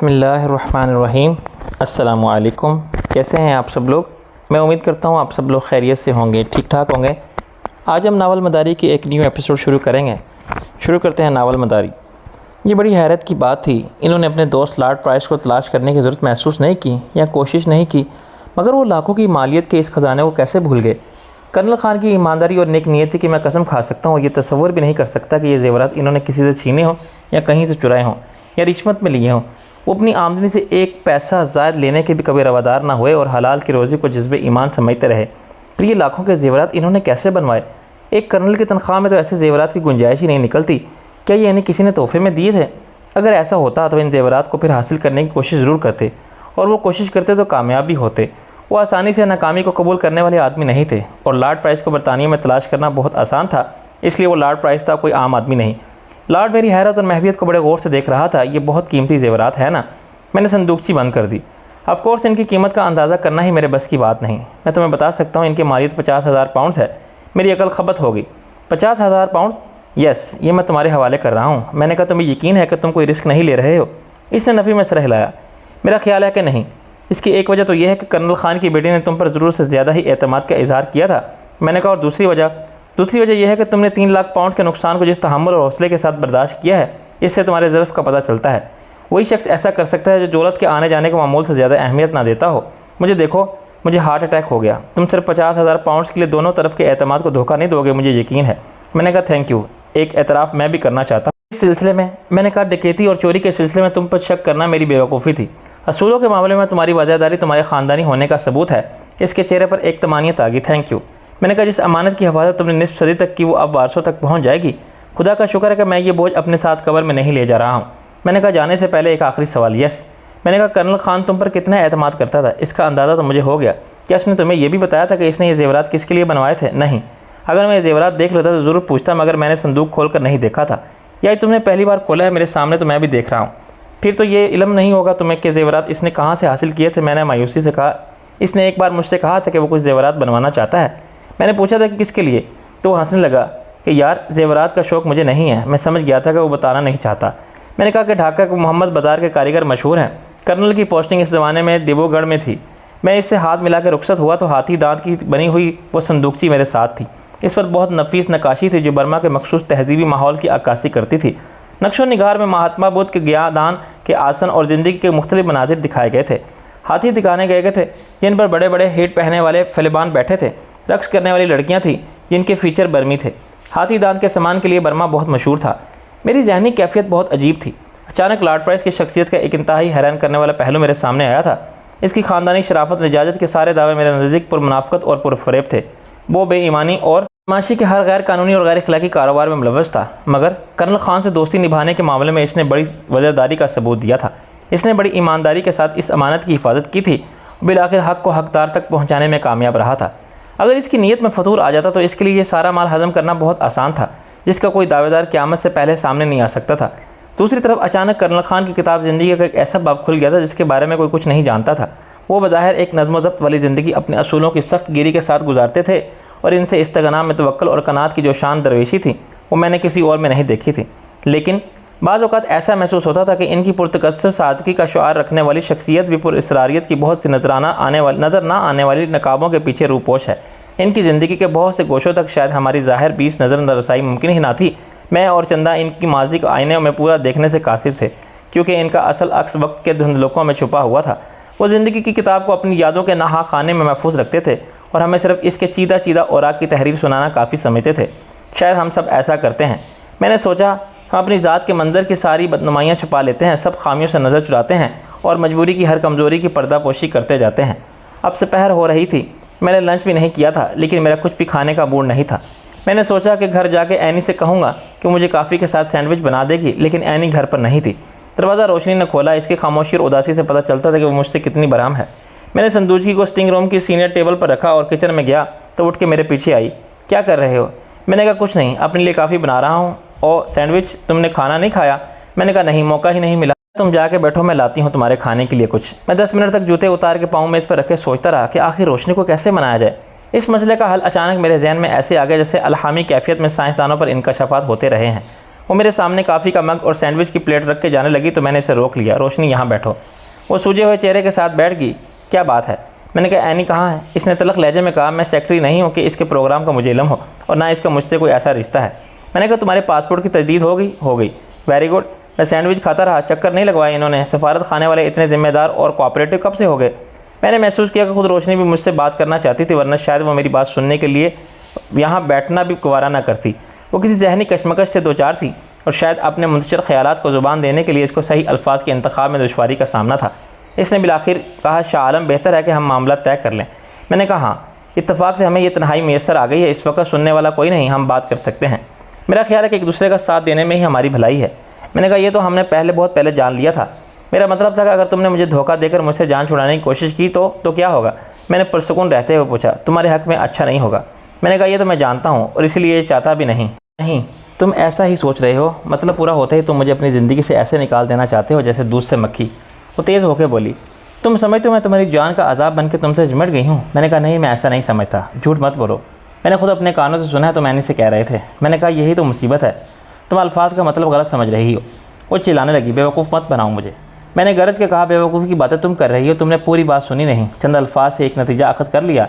बिस्मिल्लाहिर्रहमानिर्रहीम। अस्सलामुअलैकुम। कैसे हैं आप सब लोग? मैं उम्मीद करता हूँ आप सब लोग खैरियत से होंगे, ठीक ठाक होंगे। आज हम नावल मदारी की एक न्यू एपिसोड शुरू करेंगे। शुरू करते हैं नावल मदारी। ये बड़ी हैरत की बात थी, इन्होंने अपने दोस्त लॉर्ड प्राइस को तलाश करने की ज़रूरत महसूस नहीं की या कोशिश नहीं की, मगर वो लाखों की मालियत के इस ख़जाने को कैसे भूल गए। कर्नल खान की ईमानदारी और नेक नीयत की मैं कसम खा सकता हूँ, ये तस्वर भी नहीं कर सकता कि ये ज़ेवरात इन्होंने किसी से छीने हों या कहीं से चुराए हों या रिश्वत में लिए हों। वो अपनी आमदनी से एक पैसा ज़ायद लेने के भी कभी रवादार ना हुए और हलाल की रोज़ी को जज्बे ईमान समझते रहे। फिर ये लाखों के ज़ेवरात इन्होंने कैसे बनवाए? एक कर्नल की तनख्वाह में तो ऐसे ज़ेवरात की गुंजाइश ही नहीं निकलती। क्या ये इन्हें किसी ने तोहफे में दिए थे? अगर ऐसा होता तो इन ज़ेवरात को फिर हासिल करने की कोशिश ज़रूर करते, और वो कोशिश करते तो कामयाब भी होते। वो आसानी से नाकामी को कबूल करने वाले आदमी नहीं थे, और लॉर्ड प्राइस को बरतानिया में तलाश करना बहुत आसान था, इसलिए वो लॉर्ड प्राइस था, कोई आम आदमी नहीं। लॉर्ड मेरी हैरत और महवियत को बड़े गौर से देख रहा था। ये बहुत कीमती ज़ेवरात है ना? मैंने संदूकची बंद कर दी। ऑफकोर्स इनकी कीमत का अंदाज़ा करना ही मेरे बस की बात नहीं। मैं तुम्हें बता सकता हूँ इनकी मालियत 50,000 पाउंड है। मेरी अकल खपत हो गई। 50,000 पाउंड? यस, ये मैं तुम्हारे हवाले कर रहा हूँ। मैंने कहा, तुम्हें यकीन है कि तुम कोई रिस्क नहीं ले रहे हो? इसने नफ़ी में सर हिलाया। मेरा ख्याल है कि नहीं। इसकी एक वजह तो यह है कि कर्नल खान की बेटी ने तुम पर ज़रूरत से ज़्यादा ही एतमाद का इजहार किया था। मैंने कहा, और दूसरी वजह यह है कि तुमने 3 लाख पाउंड के नुकसान को जिस तहम्मुल और हौसले के साथ बर्दाश्त किया है, इससे तुम्हारे ज़र्फ़ का पता चलता है। वही शख्स ऐसा कर सकता है जो दौलत के आने जाने को मामूल से ज़्यादा अहमियत ना देता हो। मुझे देखो, मुझे हार्ट अटैक हो गया। तुम सिर्फ 50,000 पाउंड के लिए दोनों तरफ के एतमाद को धोखा नहीं दोगे, मुझे यकीन है। मैंने कहा, थैंक यू। एक एतराफ़ मैं भी करना चाहता हूँ इस सिलसिले में। मैंने कहा, डकैती और चोरी के सिलसिले में तुम पर शक करना मेरी बेवकूफ़ी थी। असूलों के मामले में तुम्हारी वज़ादारी तुम्हारे ख़ानदानी होने का सबूत है। इसके चेहरे पर एक तमानियत आ गई। Thank you. मैंने कहा, जिस अमानत की हिफाजत तुमने निस्फ सदी तक की, वो अब वारसों तक पहुँच जाएगी। खुदा का शुक्र है कि मैं ये बोझ अपने साथ कब्र में नहीं ले जा रहा हूँ। मैंने कहा, जाने से पहले एक आखिरी सवाल। यस। मैंने कहा, कर्नल खान तुम पर कितना एतमाद करता था, इसका अंदाज़ा तो मुझे हो गया। क्या इसने तुम्हें यह भी बताया था कि इसने ये ज़ेवरात किसके लिए बनवाए थे? नहीं। अगर मैं ये ज़ेवरात देख लेता तो ज़रूर पूछता, मगर मैंने संदूक खोल कर नहीं देखा था। या तुमने पहली बार खोला है मेरे सामने, तो मैं भी देख रहा हूँ। फिर तो ये इल्म नहीं होगा तुम्हें कि ज़ेवरात इसने कहाँ से हासिल किए थे। मैंने मायूसी से कहा, इसने एक बार मुझसे कहा था कि वो कुछ ज़ेवरात बनवाना चाहता है। मैंने पूछा था कि किसके लिए, तो वो हंसने लगा कि यार, ज़ेवरात का शौक़ मुझे नहीं है। मैं समझ गया था कि वो बताना नहीं चाहता। मैंने कहा कि ढाका के मोहम्मद बाज़ार के कारीगर मशहूर हैं। कर्नल की पोस्टिंग इस ज़माने में दिब्रूगढ़ में थी। मैं इससे हाथ मिला के रुखसत हुआ तो हाथी दांत की बनी हुई वो संदूकची मेरे साथ थी। इस पर बहुत नफीस नक्काशी थी जो बर्मा के मखसूस तहजीबी माहौल की अक्कासी करती थी। नक्शो निगार में महात्मा बुद्ध के ज्ञादान के आसन और ज़िंदगी के मुख्तलिफ मनाजिर दिखाए गए थे। हाथी दिखाने गए थे जिन पर बड़े बड़े हेट पहने वाले फलिबान बैठे थे। रक्स करने वाली लड़कियाँ थीं जिनके फ़ीचर बर्मी थे। हाथी दांत के सामान के लिए बर्मा बहुत मशहूर था। मेरी जहनी कैफियत बहुत अजीब थी। अचानक लॉर्ड प्राइस की शख्सियत का एक इंतहाई हैरान करने वाला पहलू मेरे सामने आया था। इसकी ख़ानदानी शराफत निजाजत के सारे दावे मेरे नज़दीक पुरमुनाफ़कत और पुरफ़रेब थे। वो बेईमानी और माशी के हर गैर कानूनी और गैर अखलाकी कारोबार में मुलव्वस था, मगर कर्नल खान से दोस्ती निभाने के मामले में इसने बड़ी वज़ादारी का सबूत दिया था। इसने बड़ी ईमानदारी के साथ इस अमानत की हिफाजत की थी। बिलाखिर हक़ को हक़दार तक पहुँचाने में कामयाब रहा था। अगर इसकी नीयत में फतूर आ जाता तो इसके लिए ये सारा माल हज़म करना बहुत आसान था, जिसका कोई दावेदार क़यामत से पहले सामने नहीं आ सकता था। दूसरी तरफ अचानक कर्नल खान की किताब ज़िंदगी का एक ऐसा बाब खुल गया था जिसके बारे में कोई कुछ नहीं जानता था। वो बज़ाहिर एक नज़्म व ज़ब्त वाली ज़िंदगी अपने असूलों की सख्त गिरी के साथ गुजारते थे, और इनसे इस्तिग़ना में तवक्कुल और कनात की जो शान दरवेशी थी, वो मैंने किसी और में नहीं देखी थी। लेकिन बाज़ औक़ात ऐसा महसूस होता था कि इनकी पुरतकस्सुर सादगी का शुआर रखने वाली शख्सियत भी पुरअसरारियत की बहुत सी नज़र ना आने वाली नकाबों के पीछे रूपोश है। इनकी ज़िंदगी के बहुत से गोशों तक शायद हमारी ज़ाहिर 20 नज़र न रसाई मुमकिन ही ना थी। मैं और चंदा इनकी माजी को आईने में पूरा देखने से कासिर थे, क्योंकि इनका असल अक्स वक्त के धुंधलों में छुपा हुआ था। वो ज़िंदगी की किताब को अपनी यादों के नहा खाने में महफूज रखते थे, और हमें सिर्फ इसके चीदा औराक की तहरीर सुनाना काफ़ी समझते थे। शायद हम सब ऐसा करते हैं। मैंने सोचा, हम अपनी ज़ात के मंज़र की सारी बदनुमाइयाँ छुपा लेते हैं, सब खामियों से नज़र चुराते हैं, और मजबूरी की हर कमज़ोरी की पर्दापोशी करते जाते हैं। अब दोपहर हो रही थी। मैंने लंच भी नहीं किया था, लेकिन मेरा कुछ भी खाने का मूड नहीं था। मैंने सोचा कि घर जाके एनी से कहूँगा कि मुझे काफ़ी के साथ सैंडविच बना देगी, लेकिन एनी घर पर नहीं थी। दरवाज़ा रोशनी ने खोला। इसकी खामोशी और उदासी से पता चलता था कि वो मुझसे कितनी बराम है। मैंने संदूची को स्टिंग रूम की सीनियर टेबल पर रखा और किचन में गया तो उठ के मेरे पीछे आई। क्या कर रहे हो? मैंने कहा, कुछ नहीं, अपने लिए काफ़ी बना रहा हूँ। और सैंडविच तुमने खाना नहीं खाया? मैंने कहा, नहीं, मौका ही नहीं मिला। तुम जाके बैठो, मैं लाती हूँ तुम्हारे खाने के लिए कुछ। मैं 10 मिनट तक जूते उतार के पाँव मेज़ पर रखे सोचता रहा कि आखिर रोशनी को कैसे मनाया जाए। इस मसले का हल अचानक मेरे जहन में ऐसे आ गया जैसे अलहामी कैफियत में साइंसदानों पर इनकशाफात होते रहे हैं। वो मेरे सामने काफ़ी का मग और सैंडविच की प्लेट रख के जाने लगी तो मैंने इसे रोक लिया। रोशनी यहाँ बैठो। वो सूजे हुए चेहरे के साथ बैठ गई। क्या बात है? मैंने कहा एनी कहाँ है? इसने तलख लहजे में कहा, मैं सेक्रेटरी नहीं हूँ कि इसके प्रोग्राम का मुझे इल्म हो और ना इसका मुझसे कोई ऐसा रिश्ता है। मैंने कहा तुम्हारे पासपोर्ट की तजदीद हो गई? हो गई। Very good. मैं सैंडविच खाता रहा, चक्कर नहीं लगवाए इन्होंने। सफारत खाने वाले इतने ज़िम्मेदार और कोऑपरेटिव कब से हो गए? मैंने महसूस किया कि खुद रोशनी भी मुझसे बात करना चाहती थी, वरना शायद वो मेरी बात सुनने के लिए यहाँ बैठना भी गवारा ना करती। वो किसी जहनी कशमकश से दो चार थी और शायद अपने मुंतशिर ख्यालात को ज़ुबान देने के लिए इसको सही अल्फाज के इंतखाब में दुश्वारी का सामना था। इसने बिलाखिर कहा, शाह आलम बेहतर है कि हम मामला तय कर लें। मैंने कहा हाँ, इत्तफाक से हमें ये तन्हाई मैसर आ गई है, इस वक्त सुनने वाला कोई नहीं, हम बात कर सकते हैं। मेरा ख्याल है कि एक दूसरे का साथ देने में ही हमारी भलाई है। मैंने कहा ये तो हमने बहुत पहले जान लिया था। मेरा मतलब था कि अगर तुमने मुझे धोखा देकर मुझसे जान छुड़ाने की कोशिश की तो क्या होगा? मैंने पुरसुकून रहते हुए पूछा। तुम्हारे हक़ में अच्छा नहीं होगा। मैंने कहा ये तो मैं जानता हूँ और इसलिए ये चाहता भी नहीं। नहीं, तुम ऐसा ही सोच रहे हो। मतलब पूरा होते ही तुम मुझे अपनी ज़िंदगी से ऐसे निकाल देना चाहते हो जैसे दूध से मक्खी। वो तेज़ होकर बोली, तुम समझते हो मैं तुम्हारी जान का अजाब बन के तुमसे चिमट गई हूँ? मैंने कहा नहीं, मैं ऐसा नहीं समझता। झूठ मत बोलो। मैंने खुद अपने कानों से सुना है तो मैंने से कह रहे थे। मैंने कहा यही तो मुसीबत है, तुम अल्फाज का मतलब गलत समझ रही हो। वो चिल्लाने लगी, बेवकूफ़ मत बनाओ मुझे। मैंने गरज के कहा, बेवकूफ़ी की बातें तुम कर रही हो, तुमने पूरी बात सुनी नहीं, चंद अल्फाज से एक नतीजा अखज़ कर लिया।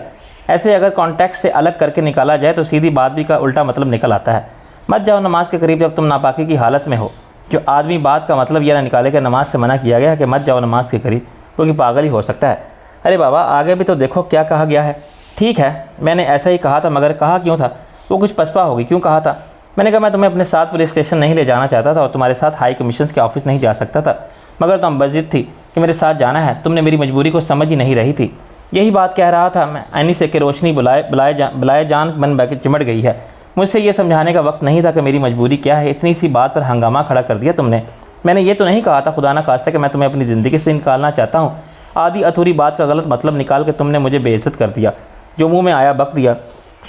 ऐसे अगर कॉन्टेक्स्ट से अलग करके निकाला जाए तो सीधी बात भी का उल्टा मतलब निकल आता है। मत जाओ नमाज के करीब जब तुम नापाकी की हालत में हो। जो आदमी बात का मतलब यह ना निकाले कि नमाज से मना किया गया है कि मत जाओ नमाज के करीब, क्योंकि पागल ही हो सकता है। अरे बाबा, आगे भी तो देखो क्या कहा गया है। ठीक है, मैंने ऐसा ही कहा था, मगर कहा क्यों था? वो कुछ पसपा होगी, क्यों कहा था? मैंने कहा मैं तुम्हें अपने साथ पुलिस स्टेशन नहीं ले जाना चाहता था और तुम्हारे साथ हाई कमीशन के ऑफिस नहीं जा सकता था, मगर तुम बज़िद थी कि मेरे साथ जाना है। तुमने मेरी मजबूरी को समझ ही नहीं रही थी। यही बात कह रहा था मैं ऐनी से कि रोशनी बुलाए जान बन बैके चिमट गई है। मुझसे ये समझाने का वक्त नहीं था कि मेरी मजबूरी क्या है। इतनी सी बात पर हंगामा खड़ा कर दिया तुमने। मैंने ये तो नहीं कहा था खुदा ना खास्ता कि मैं तुम्हें अपनी ज़िंदगी से निकालना चाहता हूँ। आधी अधूरी बात का गलत मतलब निकाल के तुमने मुझे बेइज्जत कर दिया। जो मुँह में आया बक दिया।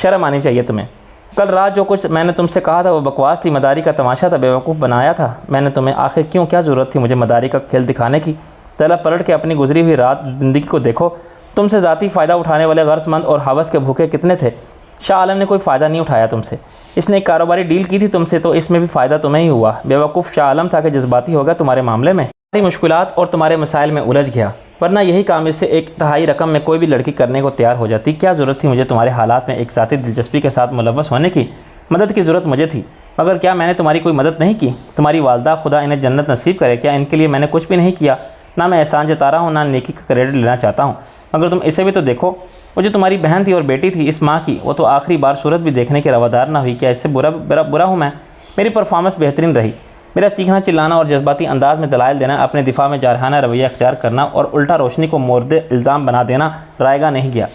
शर्म आनी चाहिए तुम्हें। कल रात जो कुछ मैंने तुमसे कहा था वो बकवास थी, मदारी का तमाशा था, बेवकूफ़ बनाया था मैंने तुम्हें। आखिर क्यों, क्या ज़रूरत थी मुझे मदारी का खेल दिखाने की? ज़रा पलट के अपनी गुजरी हुई रात ज़िंदगी को देखो। तुमसे ज़ाती फ़ायदा उठाने वाले गर्ज़मंद और हवस के भूखे कितने थे। शाह आलम ने कोई फ़ायदा नहीं उठाया तुमसे। इसने एक कारोबारी डील की थी तुमसे, तो इसमें भी फ़ायदा तुम्हें ही हुआ। बेवकूफ़ शाह आलम था कि जज्बाती हो गया तुम्हारे मामले में, तुम्हारी मुश्किलात और तुम्हारे मसाइल में उलझ गया। वरना यही काम इससे एक तिहाई रकम में कोई भी लड़की करने को तैयार हो जाती। क्या ज़रूरत थी मुझे तुम्हारे हालात में एक ज़ाती दिलचस्पी के साथ मुलव्वस होने की? मदद की ज़रूरत मुझे थी, मगर क्या मैंने तुम्हारी कोई मदद नहीं की? तुम्हारी वालदा, खुदा इन्हें जन्नत नसीब करे, क्या इनके लिए मैंने कुछ भी नहीं किया? ना मैं एहसान जता रहा हूँ, ना नेकी का क्रेडिट लेना चाहता हूँ। मगर तुम इसे भी तो देखो। वो जो तुम्हारी बहन थी और बेटी थी इस माँ की, वो तो आखिरी बार सूरत भी देखने के रवादार ना हुई। क्या इससे बुरा हूँ मैं? मेरी परफॉर्मेंस बेहतरीन रही। मेरा चीखना चिल्लाना और जज्बाती अंदाज में दलाइल देना, अपने दिफा में जारहाना रवैया अख्तियार करना और उल्टा रोशनी को मोर्द इल्ज़ाम बना देना रायगा नहीं गया।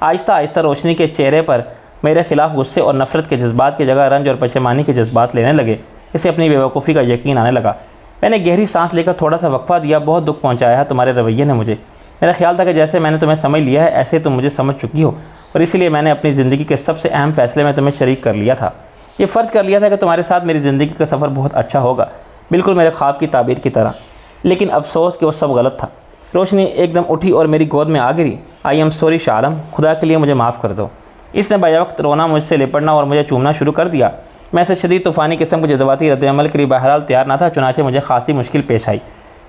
आहिस्ता आहिस्ता रोशनी के चेहरे पर मेरे खिलाफ गुस्से और नफ़रत के जज्बात की जगह रंज और पशेमानी के जज्बात लेने लगे। इसे अपनी बेवकूफ़ी का यकीन आने लगा। मैंने गहरी सांस लेकर थोड़ा सा वक्फा दिया। बहुत दुख पहुंचाया है तुम्हारे रवैये ने मुझे। मेरा ख्याल था कि जैसे मैंने तुम्हें समझ लिया है ऐसे तुम मुझे समझ चुकी हो, और इसीलिए मैंने अपनी ज़िंदगी के सबसे अहम फैसले में तुम्हें शरीक कर लिया था। ये फ़र्ज़ कर लिया था कि तुम्हारे साथ मेरी ज़िंदगी का सफ़र बहुत अच्छा होगा, बिल्कुल मेरे ख्वाब की ताबीर की तरह। लेकिन अफसोस कि वो सब गलत था। रोशनी एकदम उठी और मेरी गोद में आ गिरी। I am sorry Shah Alam, खुदा के लिए मुझे माफ़ कर दो। इसने बावक्त रोना, मुझसे लिपटना और मुझे चूमना शुरू कर दिया। मैं ऐसे शदीद तूफ़ानी किस्म के जज्बाती रद्द-ए-अमल के लिए बहरहाल तैयार ना था, चुनाचे मुझे खासी मुश्किल पेश आई।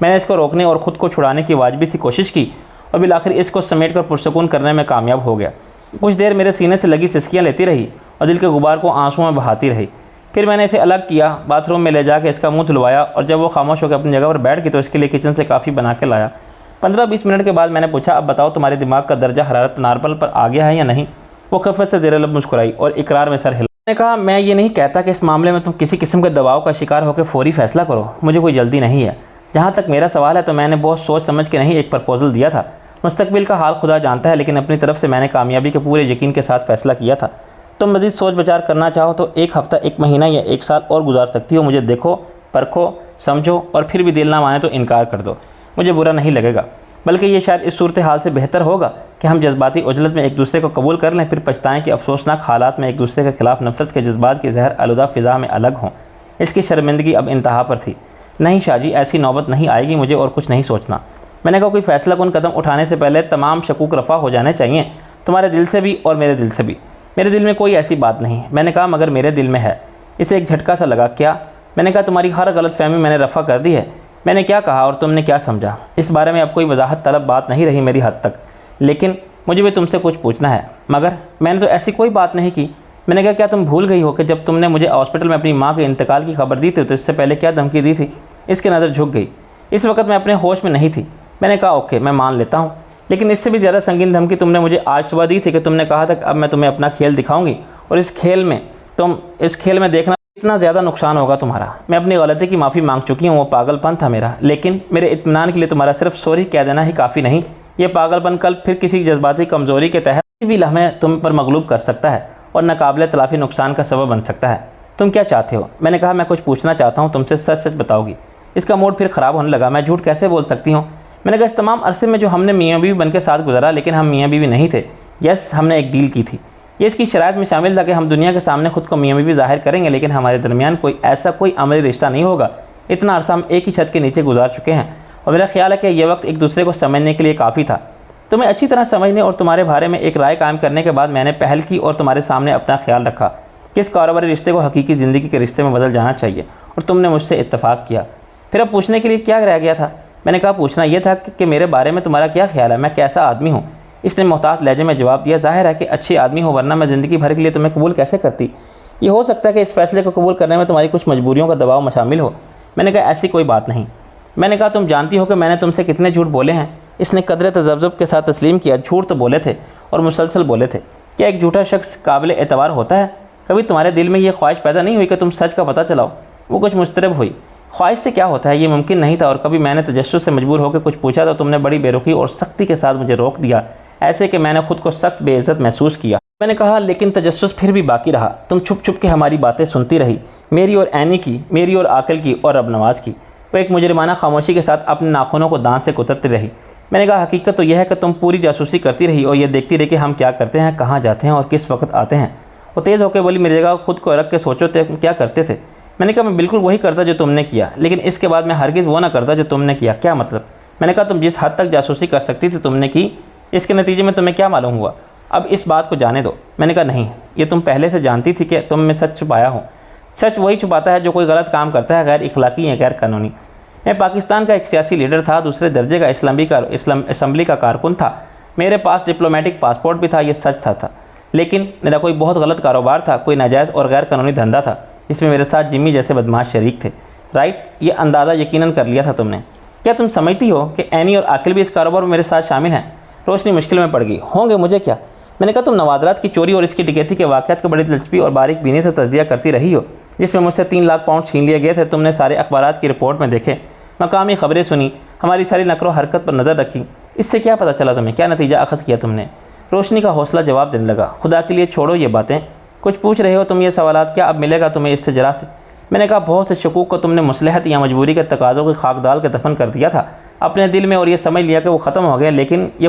मैंने इसको रोकने और ख़ुद को छुड़ाने की वाजिबी सी कोशिश की और बिलाखिर इसको समेट कर पुरसकून करने में कामयाब हो गया। कुछ देर मेरे सीने से लगी सिसकियाँ लेती रही और दिल के गुबार को आंसुओं में बहाती रही। फिर मैंने इसे अलग किया, बाथरूम में ले जाकर इसका मुँह धुलवाया और जब वो खामोश होकर अपनी जगह पर बैठ गई तो इसके लिए किचन से काफ़ी बना के लाया। 15-20 मिनट के बाद मैंने पूछा, अब बताओ तुम्हारे दिमाग का दर्जा हरारत नॉर्मल पर आ गया है या नहीं? वो खफ़त से ज़ेर लब मुस्कुराई और इकरार में सर हिला। मैंने कहा, मैं ये नहीं कहता कि इस मामले में तुम किसी किस्म के दबाव का शिकार होकर फ़ौरी फ़ैसला करो। मुझे कोई जल्दी नहीं है। जहाँ तक मेरा सवाल है तो मैंने बहुत सोच समझ के नहीं एक प्रपोज़ल दिया था। मुस्तकबिल का हाल खुदा जानता है, लेकिन अपनी तरफ से मैंने कामयाबी के पूरे यकीन के साथ फ़ैसला किया था। तुम मज़ीद सोच विचार करना चाहो तो 1 हफ़्ता, 1 महीना या 1 साल और गुजार सकती हो। मुझे देखो, परखो, समझो और फिर भी दिल ना माने तो इनकार कर दो। मुझे बुरा नहीं लगेगा, बल्कि ये शायद इस सूरत हाल से बेहतर होगा कि हम जज्बाती उजलत में एक दूसरे को कबूल कर लें, फिर पछताएं कि अफसोसनाक हालात में एक दूसरे के खिलाफ नफरत के जज्बात की जहर आलूदा फ़िज़ा में अलग हों। इसकी शर्मिंदगी अब इंतहा पर थी। नहीं शाहजी, ऐसी नौबत नहीं आएगी, मुझे और कुछ नहीं सोचना। मैंने कहा, कोई फ़ैसला कुन कदम उठाने से पहले तमाम शकूक रफ़ा हो जाने चाहिए, तुम्हारे दिल से भी और मेरे दिल से भी। मेरे दिल में कोई ऐसी बात नहीं। मैंने कहा, मगर मेरे दिल में है। इसे एक झटका सा लगा। क्या? मैंने कहा तुम्हारी हर गलत फहमी मैंने रफ़ा कर दी है। मैंने क्या कहा और तुमने क्या समझा, इस बारे में अब कोई वजाहत तलब बात नहीं रही मेरी हद तक, लेकिन मुझे भी तुमसे कुछ पूछना है। मगर मैंने तो ऐसी कोई बात नहीं की। मैंने कहा क्या तुम भूल गई हो कि जब तुमने मुझे हॉस्पिटल में अपनी माँ के इंतकाल की खबर दी थी तो इससे पहले क्या धमकी दी थी। इसकी नज़र झुक गई। इस वक्त मैं अपने होश में नहीं थी। मैंने कहा ओके मैं मान लेता हूँ, लेकिन इससे भी ज़्यादा संगीन धमकी तुमने मुझे आज सुबह दी थी कि तुमने कहा था कि अब मैं तुम्हें अपना खेल दिखाऊंगी और इस खेल में देखना इतना ज़्यादा नुकसान होगा तुम्हारा। मैं अपनी गलती की माफ़ी मांग चुकी हूँ, वो पागलपन था मेरा, लेकिन मेरे इत्मीनान के लिए तुम्हारा सिर्फ सॉरी कह देना ही काफ़ी नहीं। ये पागलपन कल फिर किसी जज्बाती कमज़ोरी के तहत किसी भी लम्हे तुम पर मगलूब कर सकता है और नाकाबिले तलाफ़ी नुकसान का सबब बन सकता है। तुम क्या चाहते हो? मैंने कहा मैं कुछ पूछना चाहता हूँ तुमसे, सच सच बताओगी। इसका मूड फिर ख़राब होने लगा। मैं झूठ कैसे बोल सकती हूँ? मैंने कहा इस तमाम अरसे में जो हमने मियाँ बीवी बन के साथ गुजारा, लेकिन हम मियाँ बीवी नहीं थे। यस, हमने एक डील की थी। ये इसकी शराइत में शामिल था कि हम दुनिया के सामने खुद को मियाँ बीवी ज़ाहिर करेंगे, लेकिन हमारे दरमियान कोई अमली रिश्ता नहीं होगा। इतना अरसा हम एक ही छत के नीचे गुजार चुके हैं और मेरा ख्याल है कि यह वक्त एक दूसरे को समझने के लिए काफ़ी था। तुम्हें अच्छी तरह समझने और तुम्हारे बारे में एक राय कायम करने के बाद मैंने पहल की और तुम्हारे सामने अपना ख्याल रखा कि इस कारोबारी रिश्ते को हकीकी ज़िंदगी के रिश्ते में बदल जाना चाहिए, और तुमने मुझसे इत्तफाक किया। फिर अब पूछने के लिए क्या रह गया था? मैंने कहा पूछना यह था कि मेरे बारे में तुम्हारा क्या ख्याल है, मैं कैसा आदमी हूँ। इसने मोहतात लहजे में जवाब दिया, ज़ाहिर है कि अच्छे आदमी हो, वरना मैं ज़िंदगी भर के लिए तुम्हें कबूल कैसे करती। ये हो सकता है कि इस फैसले को कबूल करने में तुम्हारी कुछ मजबूरियों का दबाव शामिल हो। मैंने कहा ऐसी कोई बात नहीं। मैंने कहा तुम जानती हो कि मैंने तुमसे कितने झूठ बोले हैं। इसने कदरे तजब्जुब के साथ तस्लीम किया, झूठ तो बोले थे और मुसलसल बोले थे। क्या एक झूठा शख्स काबिल एतबार होता है? कभी तुम्हारे दिल में ये ख्वाहिश पैदा नहीं हुई कि तुम सच का पता चलाओ? वो कुछ मुस्तरब हुई। ख्वाहिश से क्या होता है, ये मुमकिन नहीं था। और कभी मैंने तजस्सुस से मजबूर होकर कुछ पूछा तो तुमने बड़ी बेरुखी और सख्ती के साथ मुझे रोक दिया, ऐसे कि मैंने खुद को सख्त बेइज्जत महसूस किया। मैंने कहा लेकिन तजस्सुस फिर भी बाकी रहा। तुम छुप छुप के हमारी बातें सुनती रही, मेरी और ऐनी की, मेरी और आकिल की और अब नवाज़ की। वो एक मुजरिमाना खामोशी के साथ अपने नाखूनों को दांत से कुतरती रही। मैंने कहा हकीकत तो यह है कि तुम पूरी जासूसी करती रही और ये देखती रही कि हम क्या करते हैं, कहाँ जाते हैं और किस वक्त आते हैं। वो तेज़ होकर बोली, मेरी जगह खुद को रख के सोचो तो क्या करते थे? मैंने कहा मैं बिल्कुल वही करता जो तुमने किया, लेकिन इसके बाद मैं हरगिज़ वो ना करता जो तुमने किया। क्या मतलब? मैंने कहा तुम जिस हद तक जासूसी कर सकती थी तुमने की, इसके नतीजे में तुम्हें क्या मालूम हुआ? अब इस बात को जाने दो। मैंने कहा नहीं, ये तुम पहले से जानती थी कि तुम मैं सच छुपाया हूँ। सच वही छुपाता है जो कोई गलत काम करता है, गैर इखलाकी या गैर कानूनी। मैं पाकिस्तान का एक सियासी लीडर था, दूसरे दर्जे का असम्बली का कारकुन था। मेरे पास डिप्लोमेटिक पासपोर्ट भी था, ये सच था। लेकिन मेरा कोई बहुत गलत कारोबार था, कोई नाजायज़ और गैर कानूनी धंधा था, जिसमें मेरे साथ जिम्मी जैसे बदमाश शरीक थे। राइट, ये अंदाज़ा यकीनन कर लिया था तुमने। क्या तुम समझती हो कि ऐनी और आकिल भी इस कारोबार में मेरे साथ शामिल हैं? रोशनी मुश्किल में पड़ गई। होंगे, मुझे क्या? मैंने कहा तुम नवादरात की चोरी और इसकी डकैती के वाक़यात को बड़ी दिलचस्पी और बारीक बीनी से तजिया करती रही हो, जिसमें मुझसे 3 लाख पाउंड छीन लिए गए थे। तुमने सारे अखबारात की रिपोर्ट में देखे, मकामी ख़बरें सुनी, हमारी सारी नकलो हरकत पर नज़र रखी। इससे क्या पता चला तुम्हें? क्या नतीजा अखज़ किया तुमने? रोशनी का हौसला जवाब देने लगा, खुदा के लिए छोड़ो ये बातें, कुछ पूछ रहे हो तुम ये सवालात, क्या अब मिलेगा तुम्हें इससे ज़रा से? मैंने कहा बहुत से शकूक को तुमने मुसलहत या मजबूरी के तकाज़ों की खाक डाल के दफन कर दिया था अपने दिल में और ये समझ लिया कि वो ख़त्म हो गया, लेकिन ये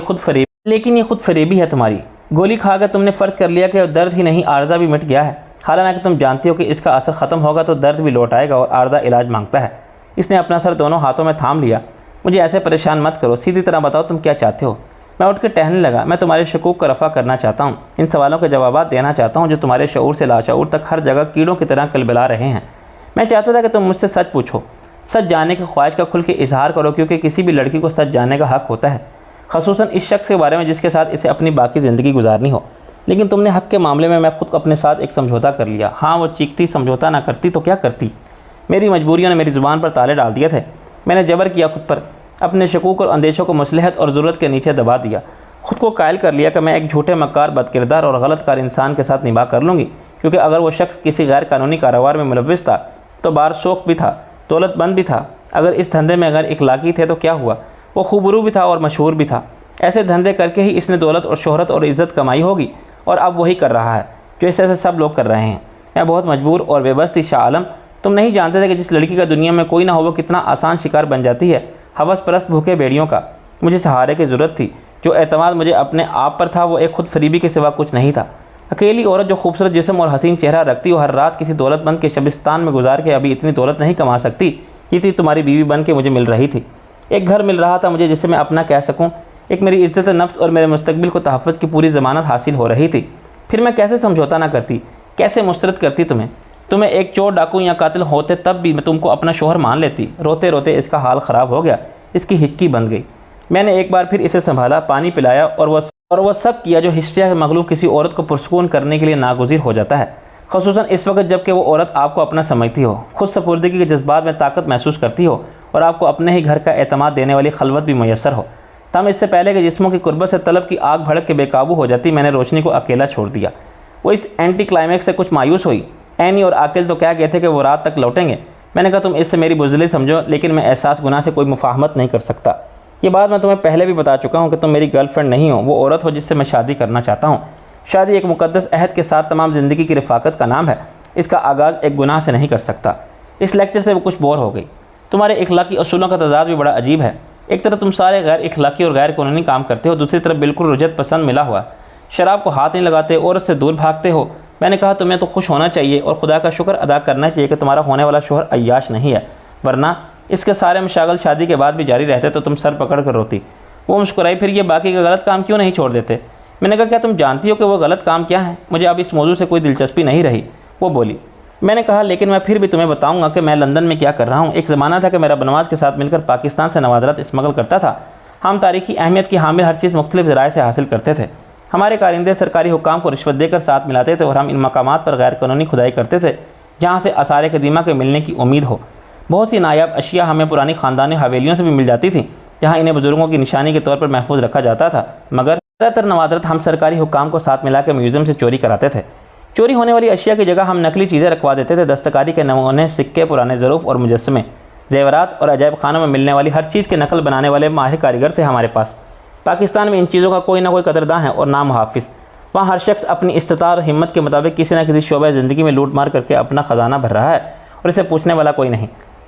खुद फरेबी है तुम्हारी। गोली खा कर तुमने फ़र्ज़ कर लिया कि दर्द ही नहीं आर्जा भी मिट गया है, हालांकि तुम जानती हो कि इसका असर ख़त्म होगा तो दर्द भी लौट आएगा और आर्जा इलाज मांगता है। इसने अपना सर दोनों हाथों में थाम लिया। मुझे ऐसे परेशान मत करो, सीधी तरह बताओ तुम क्या चाहते हो? मैं उठ कर टहलने लगा। मैं तुम्हारे शकूक को रफ़ा करना चाहता हूँ, इन सवालों के जवाब देना चाहता हूँ जो तुम्हारे शऊर से लाशऊर तक हर जगह कीड़ों की तरह कलबला रहे हैं। मैं चाहता था कि तुम मुझसे सच पूछो, सच जानने की ख्वाहिश का खुल के इजहार करो, क्योंकि किसी भी लड़की को सच जानने का हक़ होता है, ख़ुसूसन इस शख्स के बारे में जिसके साथ इसे अपनी बाकी ज़िंदगी गुजारनी हो। लेकिन तुमने हक़ के मामले में मैं खुद अपने साथ एक समझौता कर लिया। हाँ, वो चीखती, समझौता ना करती तो क्या करती? मेरी मजबूरियों ने मेरी ज़ुबान पर ताले डाल दिए थे। मैंने जबर किया खुद पर, अपने शकूक और अंदेशों को मसलहत और ज़रूरत के नीचे दबा दिया। खुद को कायल कर लिया कि मैं एक झूठे, मक्कार, बदकिरदार और गलतकार इंसान के साथ निभा कर लूँगी, क्योंकि अगर वो शख्स किसी गैर कानूनी कारोबार में मुलव्विस था तो बारशोख भी था, दौलतमंद भी था। अगर इस धंधे में गैर इखलाकी थे तो क्या हुआ? वो खूबरू भी था और मशहूर भी था। ऐसे धंधे करके ही इसने दौलत और शोहरत और इज़्ज़त कमाई होगी, और अब वही कर रहा है जो ऐसे सब लोग कर रहे हैं। मैं बहुत मजबूर और बेबस थी शाह आलम। तुम नहीं जानते थे कि जिस लड़की का दुनिया में कोई ना हो वो कितना आसान शिकार बन जाती है, हवस परस्त भूखे भेड़ियों का। मुझे सहारे की ज़रूरत थी। जो एतमाद मुझे अपने आप पर था वो एक खुद फरीबी के सिवा कुछ नहीं था। अकेली औरत जो खूबसूरत जिस्म और हसीन चेहरा रखती और हर रात किसी दौलतमंद के शबिस्तान में गुजार के अभी इतनी दौलत नहीं कमा सकती जितनी तुम्हारी बीवी बन के मुझे मिल रही थी। एक घर मिल रहा था मुझे जिसे मैं अपना कह सकूँ। एक मेरी इज़्ज़त नफ्स और मेरे मुस्तकबिल को तहफ़्फ़ुज़ की पूरी ज़मानत हासिल हो रही थी। फिर मैं कैसे समझौता ना करती, कैसे मुस्तरद करती तुम्हें? तुम्हें एक चोर, डाकू या कातिल होते तब भी मैं तुमको अपना शोहर मान लेती। रोते रोते इसका हाल ख़राब हो गया, इसकी हिचकी बन गई। मैंने एक बार फिर इसे संभाला, पानी पिलाया और वह सब किया जो हिस्ट्रिया के मगलूब किसी औरत को पुरसकून करने के लिए नागुज़ीर हो जाता है, ख़ुसूसन इस वक्त जबकि वो औरत आपको अपना समझती हो, खुद सपुर्दगी के जज्बात में ताकत महसूस करती हो और आपको अपने ही घर का एतमाद देने वाली खलवत भी मैसर हो। तम इससे पहले कि जिस्मों की कुर्बत से तलब की आग भड़क के बेकाबू हो जाती, मैंने रोशनी को अकेला छोड़ दिया। वो इस एंटी क्लाइमैक्स से कुछ मायूस हुई। एनी और आकिल तो क्या कहते कि वो रात तक लौटेंगे। मैंने कहा तुम इससे मेरी बुज़दिली समझो, लेकिन मैं एहसास गुनाह से कोई मुफाहमत नहीं कर सकता। ये बात मैं तुम्हें पहले भी बता चुका हूँ कि तुम मेरी गर्लफ्रेंड नहीं हो, वो औरत हो जिससे मैं शादी करना चाहता हूँ। शादी एक मुक़द्दस अहद के साथ तमाम ज़िंदगी की रफ़ाकत का नाम है। इसका आगाज़ एक गुनाह से नहीं कर सकता। इस लेक्चर से वो कुछ बोर हो गई। तुम्हारे इखलाकी असूलों का तज़ाद भी बड़ा अजीब है। एक तरफ तुम सारे गैर इखलाकी और गैर कानूनी काम करते हो, दूसरी तरफ बिल्कुल रुजत पसंद मिला हुआ। शराब को हाथ नहीं लगाते, औरत से दूर भागते हो। मैंने कहा तुम्हें तो खुश होना चाहिए और खुदा का शुक्र अदा करना चाहिए कि तुम्हारा होने वाला शोहर अय्याश नहीं है, वरना इसके सारे मशागल शादी के बाद भी जारी रहते तो तुम सर पकड़ कर रोती। वो मुस्कुराई, फिर ये बाकी का गलत काम क्यों नहीं छोड़ देते? मैंने कहा क्या तुम जानती हो कि वो गलत काम क्या है? मुझे अब इस मौजू से कोई दिलचस्पी नहीं रही। वो बोली, मैंने कहा लेकिन मैं फिर भी तुम्हें बताऊंगा कि मैं लंदन में क्या कर रहा हूँ। एक ज़माना था कि मेरा बनवास के साथ मिलकर पाकिस्तान से नवादरात स्मगल करता था। हम तारीखी अहमियत की हामिल हर चीज़ मुख्तलिफ ज़राए से हासिल करते थे। हमारे कारिंदे सरकारी हुक्काम को रिश्वत देकर साथ मिलाते थे और हम इन मकामात पर गैर कानूनी खुदाई करते थे जहाँ से आसार कदीमा के मिलने की उम्मीद हो। बहुत सी नायाब अशिया हमें पुरानी ख़ानदानी हवेलियों से भी मिल जाती थी जहाँ इन्हें बुजुर्गों की निशानी के तौर पर महफूज रखा जाता था, मगर ज़्यादातर नवादरत हम सरकारी हुक्काम को साथ मिला के म्यूज़ियम से चोरी कराते थे। चोरी होने वाली अशिया की जगह हम नकली चीज़ें रखवा देते थे। दस्तकारी के नमूने, सिक्के, पुराने ज़रूफ़ और मुजस्समे, ज़ेवरात और अजायब खानों में मिलने वाली हर चीज़ की नकल बनाने वाले माहिर कारीगर थे हमारे पास। पाकिस्तान में इन चीज़ों का कोई ना कोई कदरदान है और नाम हाफिज़। वहाँ हर शख्स अपनी इस्तिताअत और हिम्मत के मुताबिक किसी न किसी शोबे ज़िंदगी में लूट मार करके अपना ख़जाना भर रहा है और इसे पूछने वाला कोई नहीं।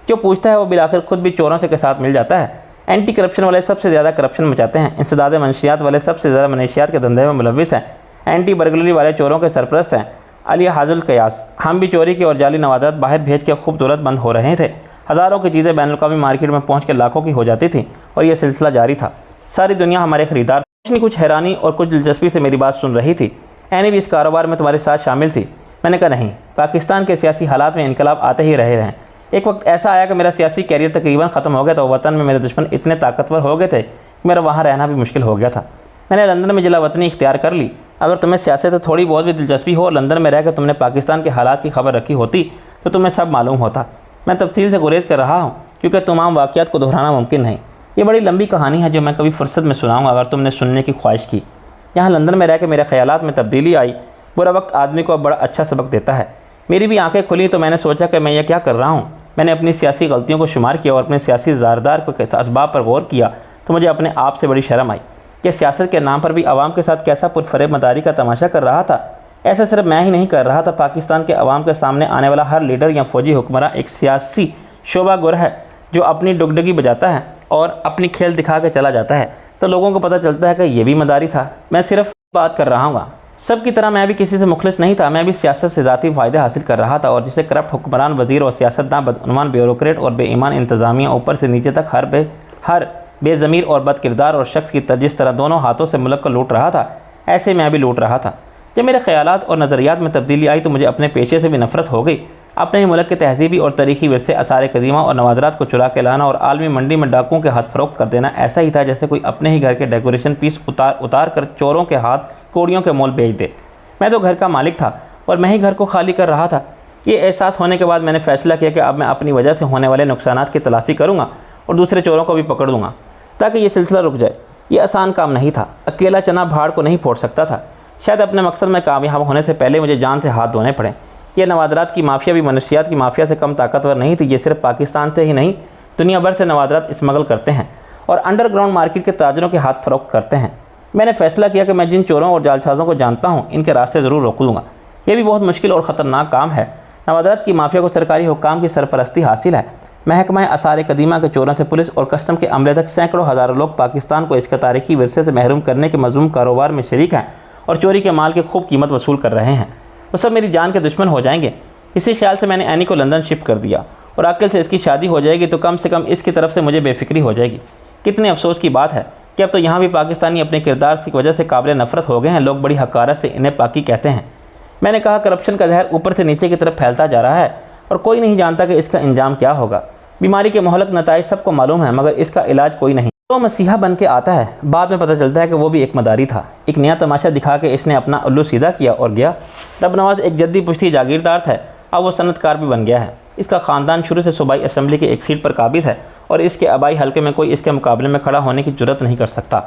जो पूछता है वो बिलाखिर खुद भी चोरों से के साथ मिल जाता है। एंटी करप्शन वाले सबसे ज़्यादा करप्शन मचाते हैं। इंसदाद मनशियात वाले सबसे ज़्यादा मनशियात के धंधे में मुलविस हैं। एंटी बर्गलरी वाले चोरों के सरपरस्त हैं। अलिया हाजुल कयास। हम भी चोरी की और जाली नवादात बाहर भेज के खूब दौलतमंद हो रहे थे। हज़ारों की चीज़ें बैनुल-अक़वामी मार्केट में पहुँच के लाखों की हो जाती थी और यह सिलसिला जारी था। सारी दुनिया हमारे ख़रीदार। कुछ हैरानी और कुछ दिलचस्पी से मेरी बात सुन रही थी। एनी भी इस कारोबार में तुम्हारे साथ शामिल थी? मैंने कहा नहीं, पाकिस्तान के सियासी हालात में इनकलाब आते ही रहे हैं। एक वक्त ऐसा आया कि मेरा सियासी कैरियर तकरीबन ख़त्म हो गया था। वतन में मेरे दुश्मन इतने ताकतवर हो गए थे कि मेरा वहाँ रहना भी मुश्किल हो गया था। मैंने लंदन में जिला वतनी इख्तियार कर ली। अगर तुम्हें सियासत से थोड़ी बहुत भी दिलचस्पी हो और लंदन में रह कर तुमने पाकिस्तान के हालात की खबर रखी होती तो तुम्हें सब मालूम होता। मैं तफसील से गुरेज कर रहा हूँ क्योंकि तमाम वाक़यात को दोहराना मुमकिन नहीं। ये बड़ी लंबी कहानी है जो मैं कभी फ़ुर्सत में सुनाऊँगा अगर तुमने सुनने की ख्वाहिश की। यहाँ लंदन में रह कर मेरे ख़यालात में तब्दीली आई। बुरा वक्त आदमी को अब बड़ा अच्छा सबक देता है। मेरी भी आंखें खुली तो मैंने सोचा कि मैं ये क्या कर रहा हूँ। मैंने अपनी सियासी गलतियों को शुमार किया और अपने सियासी ज़ारदार को असबाब पर गौर किया तो मुझे अपने आप से बड़ी शर्म आई कि सियासत के नाम पर भी आवाम के साथ कैसा पुरफरेब मदारी का तमाशा कर रहा था। ऐसा सिर्फ मैं ही नहीं कर रहा था। पाकिस्तान के अवाम के सामने आने वाला हर लीडर या फ़ौजी हुक्मरान एक सियासी शोबा गुर है जो अपनी डुगडगी बजाता है और अपनी खेल दिखा के चला जाता है, तो लोगों को पता चलता है कि ये भी मदारी था। मैं सिर्फ बात कर रहा हूँ। सब की तरह मैं भी किसी से मुखलिस नहीं था। मैं भी सियासत से ज़ाती फ़ायदे हासिल कर रहा था और जिसे करप्ट हुक्मरान, वज़ीर और सियासतदान, बदउनवान ब्यूरोक्रेट और बेईमान इंतज़ामिया ऊपर से नीचे तक हर बेज़मीर और बदकिरदार और शख्स की जिस तरह दोनों हाथों से मुल्क को लूट रहा था, ऐसे मैं भी लूट रहा था। जब मेरे ख़यालात और नज़रियात में तब्दीली आई तो मुझे अपने पेशे से भी नफ़रत हो गई। अपने ही मुल्क के तहज़ीबी और तारीख़ी विरसे, आसार कदीमा और नवादरात को चुरा के लाना और आलमी मंडी में डाकुओं के हाथ फ़रोख्त कर देना ऐसा ही था जैसे कोई अपने ही घर के डेकोरेशन पीस उतार कर चोरों के हाथ कौड़ियों के मोल बेच दे। मैं तो घर का मालिक था और मैं ही घर को खाली कर रहा था। ये एहसास होने के बाद मैंने फ़ैसला किया कि अब मैं अपनी वजह से होने वाले नुकसानात की तलाफ़ी करूँगा और दूसरे चोरों को भी पकड़ दूँगा ताकि ये सिलसिला रुक जाए। ये आसान काम नहीं था। अकेला चना भाड़ को नहीं फोड़ सकता था। शायद अपने मकसद में कामयाब होने से पहले मुझे जान से हाथ धोने पड़े। ये नवादरात की माफिया भी मनशियात की माफिया से कम ताकतवर नहीं थी। ये सिर्फ पाकिस्तान से ही नहीं, दुनिया भर से नवादरात स्मगल करते हैं और अंडरग्राउंड मार्केट के ताजरों के हाथ फ़रोख्त करते हैं। मैंने फ़ैसला किया कि मैं जिन चोरों और जालसाज़ों को जानता हूँ इनके रास्ते ज़रूर रोक दूँगा। ये भी बहुत मुश्किल और ख़तरनाक काम है। नवादरात की माफिया को सरकारी हुक्काम की सरपरस्ती हासिल है। महकमा आसार कदीमा के चोरों से पुलिस और कस्टम के अमले तक सैकड़ों हज़ारों लोग पाकिस्तान को इसके तारीखी विरसे से महरूम करने के मज़मूम कारोबार में शरीक हैं और चोरी के माल की खूब कीमत वसूल कर रहे हैं। वो सब मेरी जान के दुश्मन हो जाएंगे। इसी ख्याल से मैंने एनी को लंदन शिफ्ट कर दिया और आकिल से इसकी शादी हो जाएगी तो कम से कम इसकी तरफ से मुझे बेफिक्री हो जाएगी। कितने अफसोस की बात है कि अब तो यहाँ भी पाकिस्तानी अपने किरदार की वजह से काबिल नफ़रत हो गए हैं। लोग बड़ी हकारत से इन्हें पाकी कहते हैं। मैंने कहा, करप्शन का जहर ऊपर से नीचे की तरफ फैलता जा रहा है और कोई नहीं जानता कि इसका इंजाम क्या होगा। बीमारी के मोहलक नताइज सबको मालूम है, मगर इसका इलाज कोई नहीं। तो मसीहा बन के आता है, बाद में पता चलता है कि वो भी एक मदारी था। एक नया तमाशा दिखा के इसने अपना उल्लू सीधा किया और गया। रब नवाज एक जद्दी पुश्ती जागीरदार था, अब वो सनतकार भी बन गया है। इसका ख़ानदान शुरू से सूबाई असम्बली की एक सीट पर काबिज है और इसके आबाई हल्के में कोई इसके मुकाबले में खड़ा होने की जुर्रत नहीं कर सकता।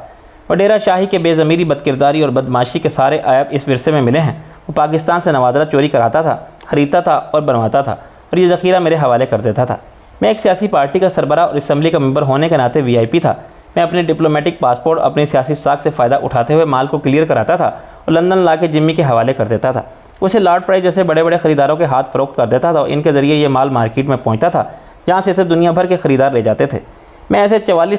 वडेरा शाही के बेज़मीरी, बदकिरदारी और बदमाशी के सारे आयब इस विरसे में मिले हैं। वो पाकिस्तान से नवादरा चोरी कराता था, ख़रीदता था और बनवाता था और ये ज़ख़ीरा मेरे हवाले कर देता था। मैं एक सियासी पार्टी का सरबरा और असम्बली का मेंबर होने के नाते VIP था। मैं अपने डिप्लोमेटिक पासपोर्ट, अपनी सियासी साख से फ़ायदा उठाते हुए माल को क्लियर कराता था और लंदन ला के जिम्मी के हवाले कर देता था। उसे लॉर्ड प्राइस जैसे बड़े बड़े ख़रीदारों के हाथ फ़रोख्त कर देता था और इनके ज़रिए ये माल मार्केट में पहुँचता था, जहाँ से इसे दुनिया भर के ख़रीदार ले जाते थे। मैं ऐसे 44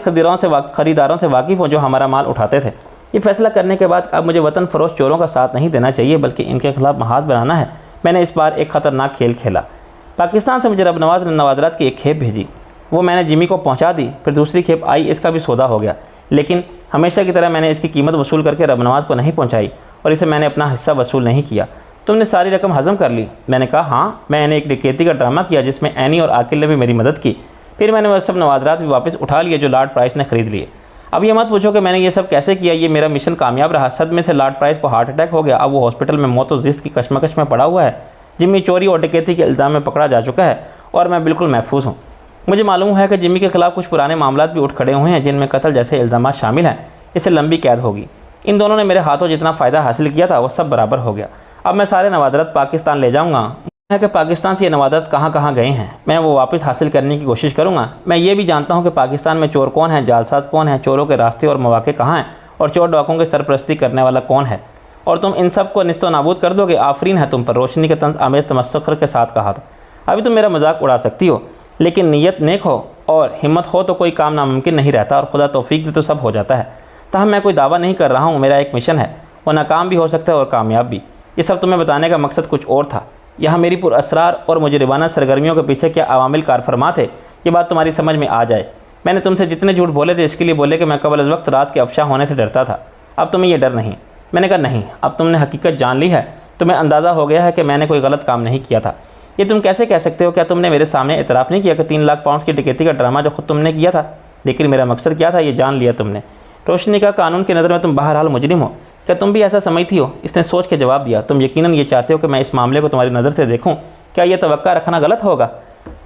ख़रीदारों से वाकिफ़ हूँ जो हमारा माल उठाते थे। ये फैसला करने के बाद अब मुझे वतन फ़रोश चोरों का साथ नहीं देना चाहिए, बल्कि इनके खिलाफ महाज बनाना है। मैंने इस बार एक ख़तरनाक खेल खेला। पाकिस्तान से मुझे रब नवाज ने नवादरात की एक खेप भेजी, वो मैंने जिमी को पहुंचा दी। फिर दूसरी खेप आई, इसका भी सौदा हो गया, लेकिन हमेशा की तरह मैंने इसकी कीमत वसूल करके रब नवाज को नहीं पहुंचाई और इसे मैंने अपना हिस्सा वसूल नहीं किया। तुमने सारी रकम हज़म कर ली? मैंने कहा, हाँ। मैंने एक डकैती का ड्रामा किया जिसमें एनी और आकिल ने भी मेरी मदद की। फिर मैंने वह सब नवादरात भी वापस उठा लिए जो लॉर्ड प्राइस ने ख़रीद लिए। अब ये मत पूछो कि मैंने ये सब कैसे किया। ये मेरा मिशन कामयाब रहा। सदमे से लॉर्ड प्राइस को हार्ट अटैक हो गया। अब वो हॉस्पिटल में मौत और ज़िस्त की कशमकश में पड़ा हुआ है। जिम्मी चोरी और डकैती के इल्ज़ाम में पकड़ा जा चुका है और मैं बिल्कुल महफूज हूँ। मुझे मालूम है कि जिम्मी के खिलाफ कुछ पुराने मामलात भी उठ खड़े हुए हैं जिनमें कत्ल जैसे इल्ज़ाम शामिल हैं। इससे लंबी कैद होगी। इन दोनों ने मेरे हाथों जितना फ़ायदा हासिल किया था वो सब बराबर हो गया। अब मैं सारे नवादरात पाकिस्तान ले जाऊँगा। है कि पाकिस्तान से ये नवादरात कहाँ कहाँ गए हैं, मैं वो वापस हासिल करने की कोशिश करूँगा। मैं ये भी जानता हूँ कि पाकिस्तान में चोर कौन है, जालसाज कौन है, चोरों के रास्ते और मौके कहाँ हैं और चोर डाकुओं की सरपरस्ती करने वाला कौन है। और तुम इन सब को निस्तो नाबूद कर दोगे। आफरीन है तुम पर। रोशनी के तंज आमेज तमस्सुर के साथ कहा था। अभी तुम मेरा मजाक उड़ा सकती हो, लेकिन नीयत नेक हो और हिम्मत हो तो कोई काम नामुमकिन नहीं रहता और खुदा तौफीक दे तो सब हो जाता है। तहम मैं कोई दावा नहीं कर रहा हूँ। मेरा एक मिशन है, वो नाकाम भी हो सकता है और कामयाब भी। ये सब तुम्हें बताने का मकसद कुछ और था। यहाँ मेरी पुरअसरार और मुजरिमाना सरगर्मियों के पीछे क्या अवामिल कारफरमा थे, ये बात तुम्हारी समझ में आ जाए। मैंने तुमसे जितने झूठ बोले थे इसके लिए बोले कि मैं कबल अज़ वक्त रात के अफशा होने से डरता था। अब तुम्हें ये डर नहीं। मैंने कहा, नहीं, अब तुमने हकीकत जान ली है। तुम्हें अंदाज़ा हो गया है कि मैंने कोई गलत काम नहीं किया था। ये तुम कैसे कह सकते हो? क्या तुमने मेरे सामने इतराफ़ नहीं किया कि 3 लाख पाउंड की डकैती का ड्रामा जो खुद तुमने किया था? लेकिन मेरा मकसद क्या था ये जान लिया तुमने। रोशनी का कानून की नज़र में तुम बहरहाल मुजरिम हो। क्या तुम भी ऐसा समझती हो? इसने सोच के जवाब दिया, तुम यकीनन ये चाहते हो कि मैं इस मामले को तुम्हारी नज़र से देखूं। क्या यह तवक्का रखना गलत होगा?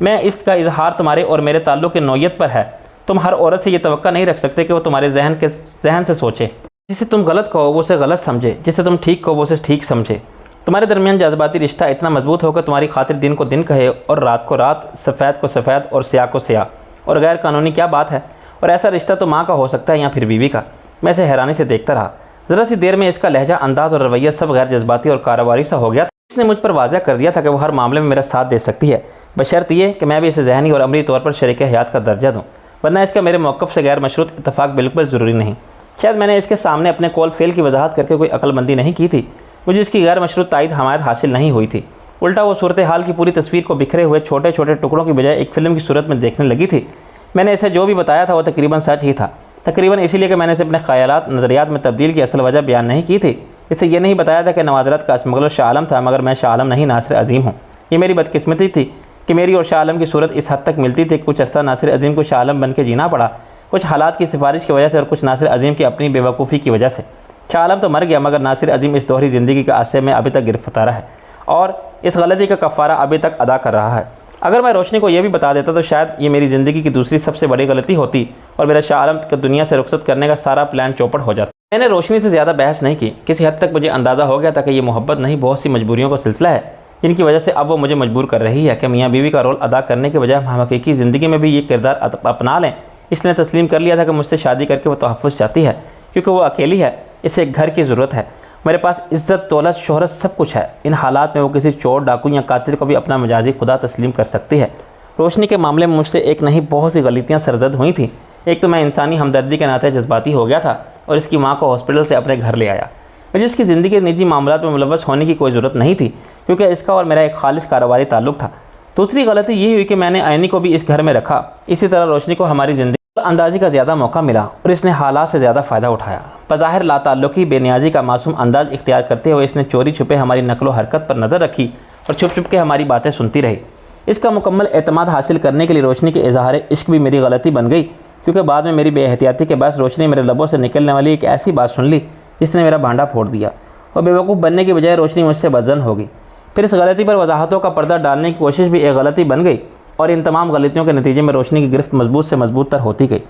मैं इसका इजहार तुम्हारे और मेरे ताल्लुक़ की नौयत पर है। तुम हर औरत से ये तवक्का नहीं रख सकते कि वो तुम्हारे जहन से सोचे। जिसे तुम गलत कहो वो उसे गलत समझे, जिसे तुम ठीक कहो वो उसे ठीक समझे। तुम्हारे दरमियान जज्बाती रिश्ता इतना मजबूत हो कि तुम्हारी खातिर दिन को दिन कहे और रात को रात, सफ़ेद को सफ़ेद और स्याह को स्याह। और गैर कानूनी क्या बात है? और ऐसा रिश्ता तो माँ का हो सकता है या फिर बीवी का। मैं इसे हैरानी से देखता रहा। ज़रा सी देर में इसका लहजा, अंदाज़ और रवैया सब गैर जज्बाती और कारोबारी सा हो गया। इसने मुझ पर वाज़ह कर दिया था कि वो हर मामले में मेरा साथ दे सकती है, बशर्त ये कि मैं भी इसे ज़हनी और अमली तौर पर शरीक हयात का दर्जा दूँ, वरना इसका मेरे मौक़िफ़ से गैर मशरूत इत्तफ़ाक़ बिल्कुल ज़रूरी नहीं। शायद मैंने इसके सामने अपने कॉल फेल की वजाहत करके कोई अक्लमंदी नहीं की थी। मुझे इसकी गैर मशरूत तायद हमायत हासिल नहीं हुई थी। उल्टा वो सूरत हाल की पूरी तस्वीर को बिखरे हुए छोटे छोटे टुकड़ों की बजाय एक फ़िल्म की सूरत में देखने लगी थी। मैंने इसे जो भी बताया था वो तकरीबन सच ही था। तकरीबन इसीलिए कि मैंने इसे अपने ख़यालात नज़रियात में तब्दील की असल वजह बयान नहीं की थी। इसे ये नहीं बताया था कि नवादरात का स्मगलर शाह आलम था, मगर मैं शाह आलम नहीं, नासिर अज़ीम हूँ। ये मेरी बदकिस्मती थी कि मेरी और शाह आलम की सूरत इस हद तक मिलती थी। कुछ अर्सा नासिर अज़ीम को शाह आलम बन के जीना पड़ा, कुछ हालात की सिफारिश की वजह से और कुछ नासिर अज़ीम की अपनी बेवकूफ़ी की वजह से। शाह आलम तो मर गया, मगर नासिर अज़ीम इस दोहरी ज़िंदगी के आसे में अभी तक गिरफ्तार है और इस गलती का कफ़ारा अभी तक अदा कर रहा है। अगर मैं रोशनी को यह भी बता देता तो शायद ये मेरी ज़िंदगी की दूसरी सबसे बड़ी गलती होती और मेरा शाह आलम को दुनिया से रुखसत करने का सारा प्लान चौपट हो जाता। मैंने रोशनी से ज़्यादा बहस नहीं की। किसी हद तक मुझे अंदाज़ा हो गया था कि ये मोहब्बत नहीं, बहुत सी मजबूरियों का सिलसिला है जिनकी वजह से अब वो मुझे मजबूर कर रही है कि मियाँ बीवी का रोल अदा करने के बजाय हम हकीकी ज़िंदगी में भी ये किरदार अपना लें। इसलिए तस्लीम कर लिया था कि मुझसे शादी करके वो तहफ़्फ़ुज़ चाहती है, क्योंकि वो अकेली है, इसे एक घर की ज़रूरत है। मेरे पास इज़्ज़त, दौलत, शोहरत सब कुछ है। इन हालात में वो किसी चोर, डाकू या कातिल को भी अपना मजाजी खुदा तस्लीम कर सकती है। रोशनी के मामले में मुझसे एक नहीं बहुत सी गलतियाँ सरजद हुई थी। एक तो मैं इंसानी हमदर्दी के नाते जज्बाती हो गया था और इसकी माँ को हॉस्पिटल से अपने घर ले आया। मुझे इसकी ज़िंदगी के निजी मामलात में मुलव्वस होने की कोई ज़रूरत नहीं थी, क्योंकि इसका और मेरा एक खालिश कारोबारी ताल्लुक़ था। दूसरी गलती ये हुई कि मैंने आयनी को भी इस घर में रखा। इसी तरह रोशनी को हमारी ज़िंदगी अंदाज़ी का ज़्यादा मौका मिला और इसने हालात से ज़्यादा फ़ायदा उठाया। बज़ाहिर लाताल्लुकी बेनियाज़ी का मासूम अंदाज़ इख्तियार करते हुए इसने चोरी छुपे हमारी नकलो हरकत पर नज़र रखी और छुप छुप के हमारी बातें सुनती रही। इसका मुकम्मल एतमाद हासिल करने के लिए रोशनी के इजहार इश्क भी मेरी गलती बन गई, क्योंकि बाद में मेरी बेहतियाती के बाद रोशनी मेरे लबों से निकलने वाली एक ऐसी बात सुन ली जिसने मेरा भांडा फोड़ दिया और बेवकूफ़ बनने की बजाय रोशनी मुझसे बदजन हो गई। फिर इस गलती पर वजाहतों का पर्दा डालने की कोशिश भी एक गलती बन गई और इन तमाम गलतियों के नतीजे में रोशनी की गिरफ्त मजबूत से मजबूत तर होती गई।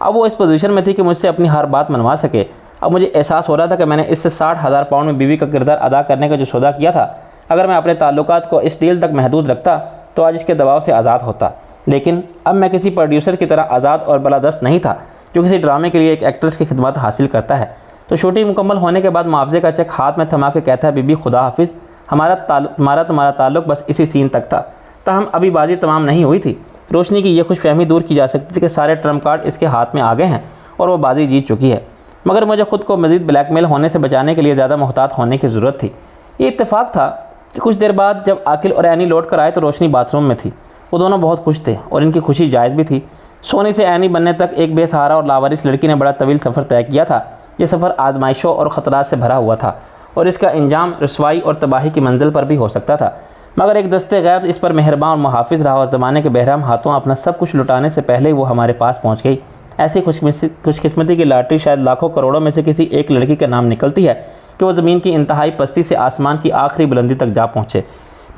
अब वो इस पोजीशन में थी कि मुझसे अपनी हर बात मनवा सके। अब मुझे एहसास हो रहा था कि मैंने इससे 60,000 पाउंड में बीवी का किरदार अदा करने का जो सौदा किया था, अगर मैं अपने ताल्लुकात को इस डील तक महदूद रखता तो आज इसके दबाव से आज़ाद होता। लेकिन अब मैं किसी प्रोड्यूसर की तरह आज़ाद और बलादस्त नहीं था जो किसी ड्रामे के लिए एक एक्ट्रेस की खिदमत हासिल करता है। तो शूटिंग मुकम्मल होने के बाद मुआवजे का चेक हाथ में थमा के कहता है, बीबी खुदा हाफिज़, तुम्हारा ताल्लुक बस इसी सीन तक था। ताहम अभी बाजी तमाम नहीं हुई थी। रोशनी की यह खुशफहमी दूर की जा सकती थी कि सारे ट्रम्प कार्ड इसके हाथ में आ गए हैं और वो बाजी जीत चुकी है। मगर मुझे खुद को मज़ीद ब्लैकमेल होने से बचाने के लिए ज़्यादा मुहतात होने की ज़रूरत थी। ये इत्तेफाक था कि कुछ देर बाद जब आकिल और एनी लौट कर आए तो रोशनी बाथरूम में थी। वो दोनों बहुत खुश थे और इनकी खुशी जायज़ भी थी। सोनी से एनी बनने तक एक बेसहारा और लावारिस लड़की ने बड़ा तवील सफ़र तय किया था। ये सफ़र आजमाइशों और ख़तरात से भरा हुआ था और इसका इंजाम रसवाई और तबाही की मंजिल पर भी हो सकता था। मगर एक दस्ते गैब इस पर मेहरबान और मुहाफ़िज़ रहा और ज़माने के बहराम हाथों अपना सब कुछ लुटाने से पहले ही वो हमारे पास पहुँच गई। ऐसी खुशकिस्मती की लाटरी शायद लाखों करोड़ों में से किसी एक लड़की का नाम निकलती है कि वह ज़मीन की इंतहाई पस्ती से आसमान की आखिरी बुलंदी तक जा पहुँचे।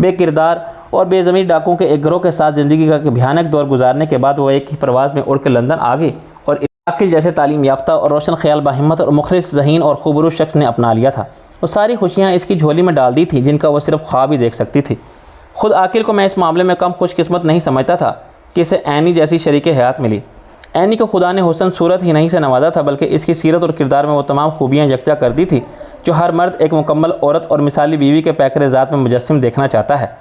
बेकिरदार और बेज़मीर डाकुओं के एक गिरोह के साथ ज़िंदगी का भयानक दौर गुजारने के बाद वो एक ही परवाज़ में उड़ कर लंदन आ गई और आकिल जैसे तालीम याफ्ता और रोशन ख्याल बाहिम्मत और मुखलिस ज़हीन और खूबरू शख्स ने अपना लिया था। वो सारी खुशियाँ इसकी झोली में डाल दी थी जिनका वो सिर्फ ख्वाब ही देख सकती थी। खुद आकिल को मैं इस मामले में कम खुशकिस्मत नहीं समझता था कि इसे एनी जैसी शरीक हयात मिली। एनी को खुदा ने हुस्न सूरत ही नहीं से नवाजा था, बल्कि इसकी सीरत और किरदार में वो तमाम खूबियाँ यकजा कर दी थी जो हर मर्द एक मुकम्मल औरत और मिसाली बीवी के पैकर ज़ात में मुजस्सिम देखना चाहता है।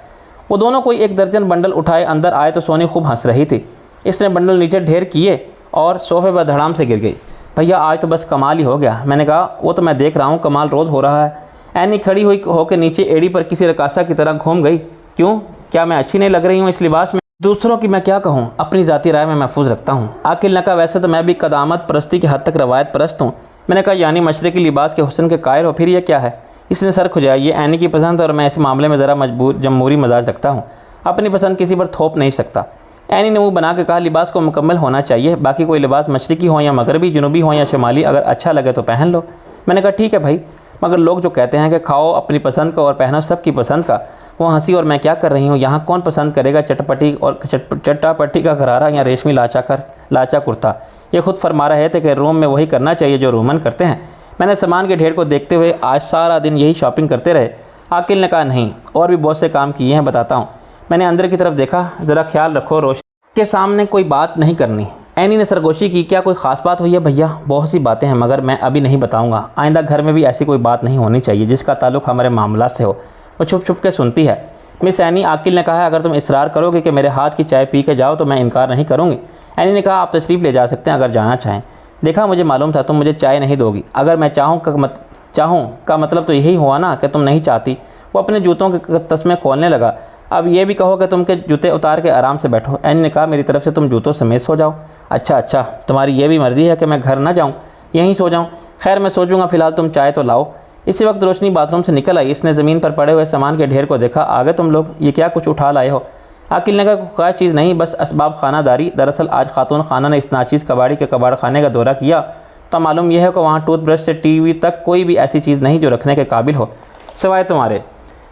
वो दोनों कोई एक दर्जन बंडल उठाए अंदर आए तो सोनी खूब हंस रही थी। इसने बंडल नीचे ढेर किए और सोफे पर धड़ाम से गिर गई। भैया आज तो बस कमाल ही हो गया। मैंने कहा, वो तो मैं देख रहा हूँ, कमाल रोज़ हो रहा है। एनी खड़ी हुई होकर नीचे एड़ी पर किसी रकासा की तरह घूम गई। क्यों, क्या मैं अच्छी नहीं लग रही हूँ इस लिबास में? दूसरों की मैं क्या कहूँ, अपनी ज़ाती राय में महफूज रखता हूँ। आकिल ने कहा, वैसे तो मैं भी कदामत परस्ती की हद तक रवायत परस्त हूँ। मैंने कहा, यानी मशरक़ी लिबास के हुस्न के कायल हो, फिर यह क्या है? इसने सर खुजाया। ये एनी की पसंद है और मैं इस मामले में ज़रा जमहूरी मजाज रखता हूँ, अपनी पसंद किसी पर थोप नहीं सकता। एनी ने मुँह बना के कहा, लिबास को मुकम्मल होना चाहिए, बाकी कोई लिबास मशरक़ी हो या मगरबी, जनूबी हो या शुमाली, अगर अच्छा लगे तो पहन लो। मैंने कहा, ठीक है भाई, मगर लोग जो कहते हैं कि खाओ अपनी पसंद का और पहनो सबकी पसंद का, वो हंसी और मैं क्या कर रही हूँ? यहाँ कौन पसंद करेगा चटपटी और चट्टापट्टी का घरारा या रेशमी लाचा कुर्ता? ये खुद फरमा रहे थे कि रोम में वही करना चाहिए जो रोमन करते हैं। मैंने सामान के ढेर को देखते हुए आज सारा दिन यही शॉपिंग करते रहे। आकिल ने कहा, नहीं, और भी बहुत से काम किए हैं, बताता हूँ। मैंने अंदर की तरफ देखा। ज़रा ख्याल रखो, रोशनी के सामने कोई बात नहीं करनी। एनी ने सरगोशी की। क्या कोई ख़ास बात हुई है भैया? बहुत सी बातें हैं, मगर मैं अभी नहीं बताऊँगा। आइंदा घर में भी ऐसी कोई बात नहीं होनी चाहिए जिसका ताल्लुक़ हमारे मामला से हो। वो छुप छुप के सुनती है। मिस एनी, आकिल ने कहा, अगर तुम इसरार करोगे कि मेरे हाथ की चाय पी के जाओ तो मैं इनकार नहीं करूँगी। एनी ने कहा, आप तशरीफ़ ले जा सकते हैं अगर जाना चाहें। देखा, मुझे मालूम था तुम मुझे चाय नहीं दोगी। अगर मैं चाहूँ का मतलब तो यही हुआ ना कि तुम नहीं चाहती। वो अपने जूतों के तस्मे खोलने लगा। अब ये भी कहो कि तुम के जूते उतार के आराम से बैठो। एनी ने कहा, मेरी तरफ से तुम जूतों समेत सो जाओ। अच्छा, तुम्हारी ये भी मर्ज़ी है कि मैं घर ना जाऊँ, यहीं सो जाऊँ? खैर, मैं सोचूंगा, फ़िलहाल तुम चाय तो लाओ। इसी वक्त रोशनी बाथरूम से निकल आई। इसने ज़मीन पर पड़े हुए सामान के ढेर को देखा। आगे तुम लोग ये क्या कुछ उठा लाए हो? आकिल ने कहा, कोई चीज़ नहीं, बस असबाब खानादारी। दरअसल आज खातून खाना ने इस नाचीज़ कबाड़ी के कबाड़ खाने का दौरा किया तो मालूम यह है कि वहाँ टूथब्रश से टीवी तक कोई भी ऐसी चीज़ नहीं जो रखने के काबिल हो, सिवाय तुम्हारे।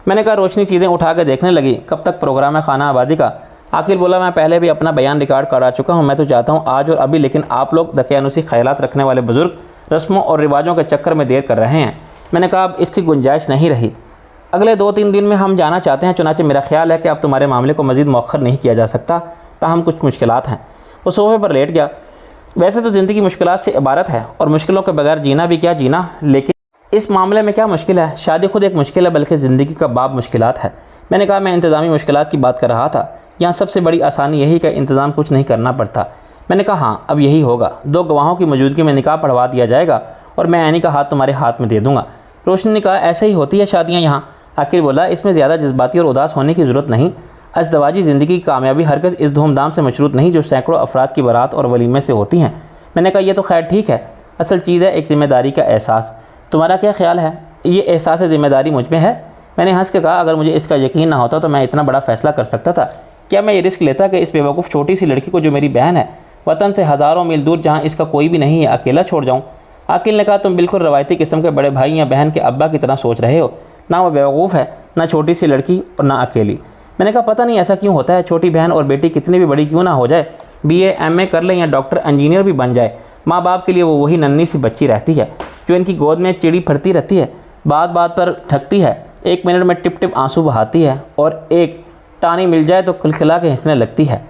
मैंने कहा, रोशनी चीज़ें उठा कर देखने लगी। कब तक प्रोग्राम है खाना आबादी का? आकिल बोला, मैं पहले भी अपना बयान रिकॉर्ड करा चुका हूँ। मैं तो चाहता हूँ आज और अभी, लेकिन आप लोग दकियानुसी ख्यालात रखने वाले बुज़ुर्ग रस्मों और रिवाजों के चक्कर में देर कर रहे हैं। मैंने कहा, अब इसकी गुंजाइश नहीं रही। अगले 2-3 दिन में हम जाना चाहते हैं, चुनाचे मेरा ख्याल है कि अब तुम्हारे मामले को मज़ीद मौखर नहीं किया जा सकता, ताहम कुछ मुश्किलात हैं। वो सोफे पर लेट गया। वैसे तो ज़िंदगी मुश्किलात से इबारत है और मुश्किलों के बगैर जीना भी क्या जीना, लेकिन इस मामले में क्या मुश्किल है? शादी खुद एक मुश्किल है, बल्कि ज़िंदगी का बाब मुश्किलात है। मैंने कहा, मैं इंतज़ामी मुश्किलात की बात कर रहा था। यहाँ सबसे बड़ी आसानी यही कि इंतज़ाम कुछ नहीं करना पड़ता। मैंने कहा, हाँ, अब यही होगा। 2 गवाहों की मौजूदगी में निकाह पढ़वा दिया जाएगा और मैं एनी का हाथ तुम्हारे हाथ में दे दूँगा। रोशनी ने कहा, ऐसे ही होती है शादियाँ यहाँ। आकिर बोला, इसमें ज़्यादा जज्बाती और उदास होने की ज़रूरत नहीं। अज़दवाजी ज़िंदगी की कामयाबी हरगिज़ इस धूमधाम से मशरूत नहीं जो सैकड़ों अफराद की बारात और वलीमे से होती हैं। मैंने कहा, यह तो खैर ठीक है, असल चीज़ है एक ज़िम्मेदारी का एहसास। तुम्हारा क्या ख्याल है, ये एहसास ज़िम्मेदारी मुझ में है? मैंने हंस के कहा, अगर मुझे इसका यकीन ना होता तो मैं इतना बड़ा फ़ैसला कर सकता था। क्या मैं ये रिस्क लेता कि इस बेवकूफ़ छोटी सी लड़की को, जो मेरी बहन है, वतन से हज़ारों मील दूर जहाँ इसका कोई भी नहीं है, अकेला छोड़ जाऊँ? आकिल ने कहा, तुम बिल्कुल रवायती किस्म के बड़े भाई या बहन के अब्बा की तरह सोच रहे हो। ना वो बेवकूफ़ है, ना छोटी सी लड़की और ना अकेली। मैंने कहा, पता नहीं ऐसा क्यों होता है, छोटी बहन और बेटी कितनी भी बड़ी क्यों ना हो जाए, BA MA कर ले या डॉक्टर इंजीनियर भी बन जाए, माँ बाप के लिए वो वही नन्ही सी बच्ची रहती है जो इनकी गोद में चिड़ी फरती रहती है, बात बात पर ठगती है, 1 मिनट में टिप टिप आंसू बहाती है और एक टानी मिल जाए तो खिलखिला के हंसने लगती है।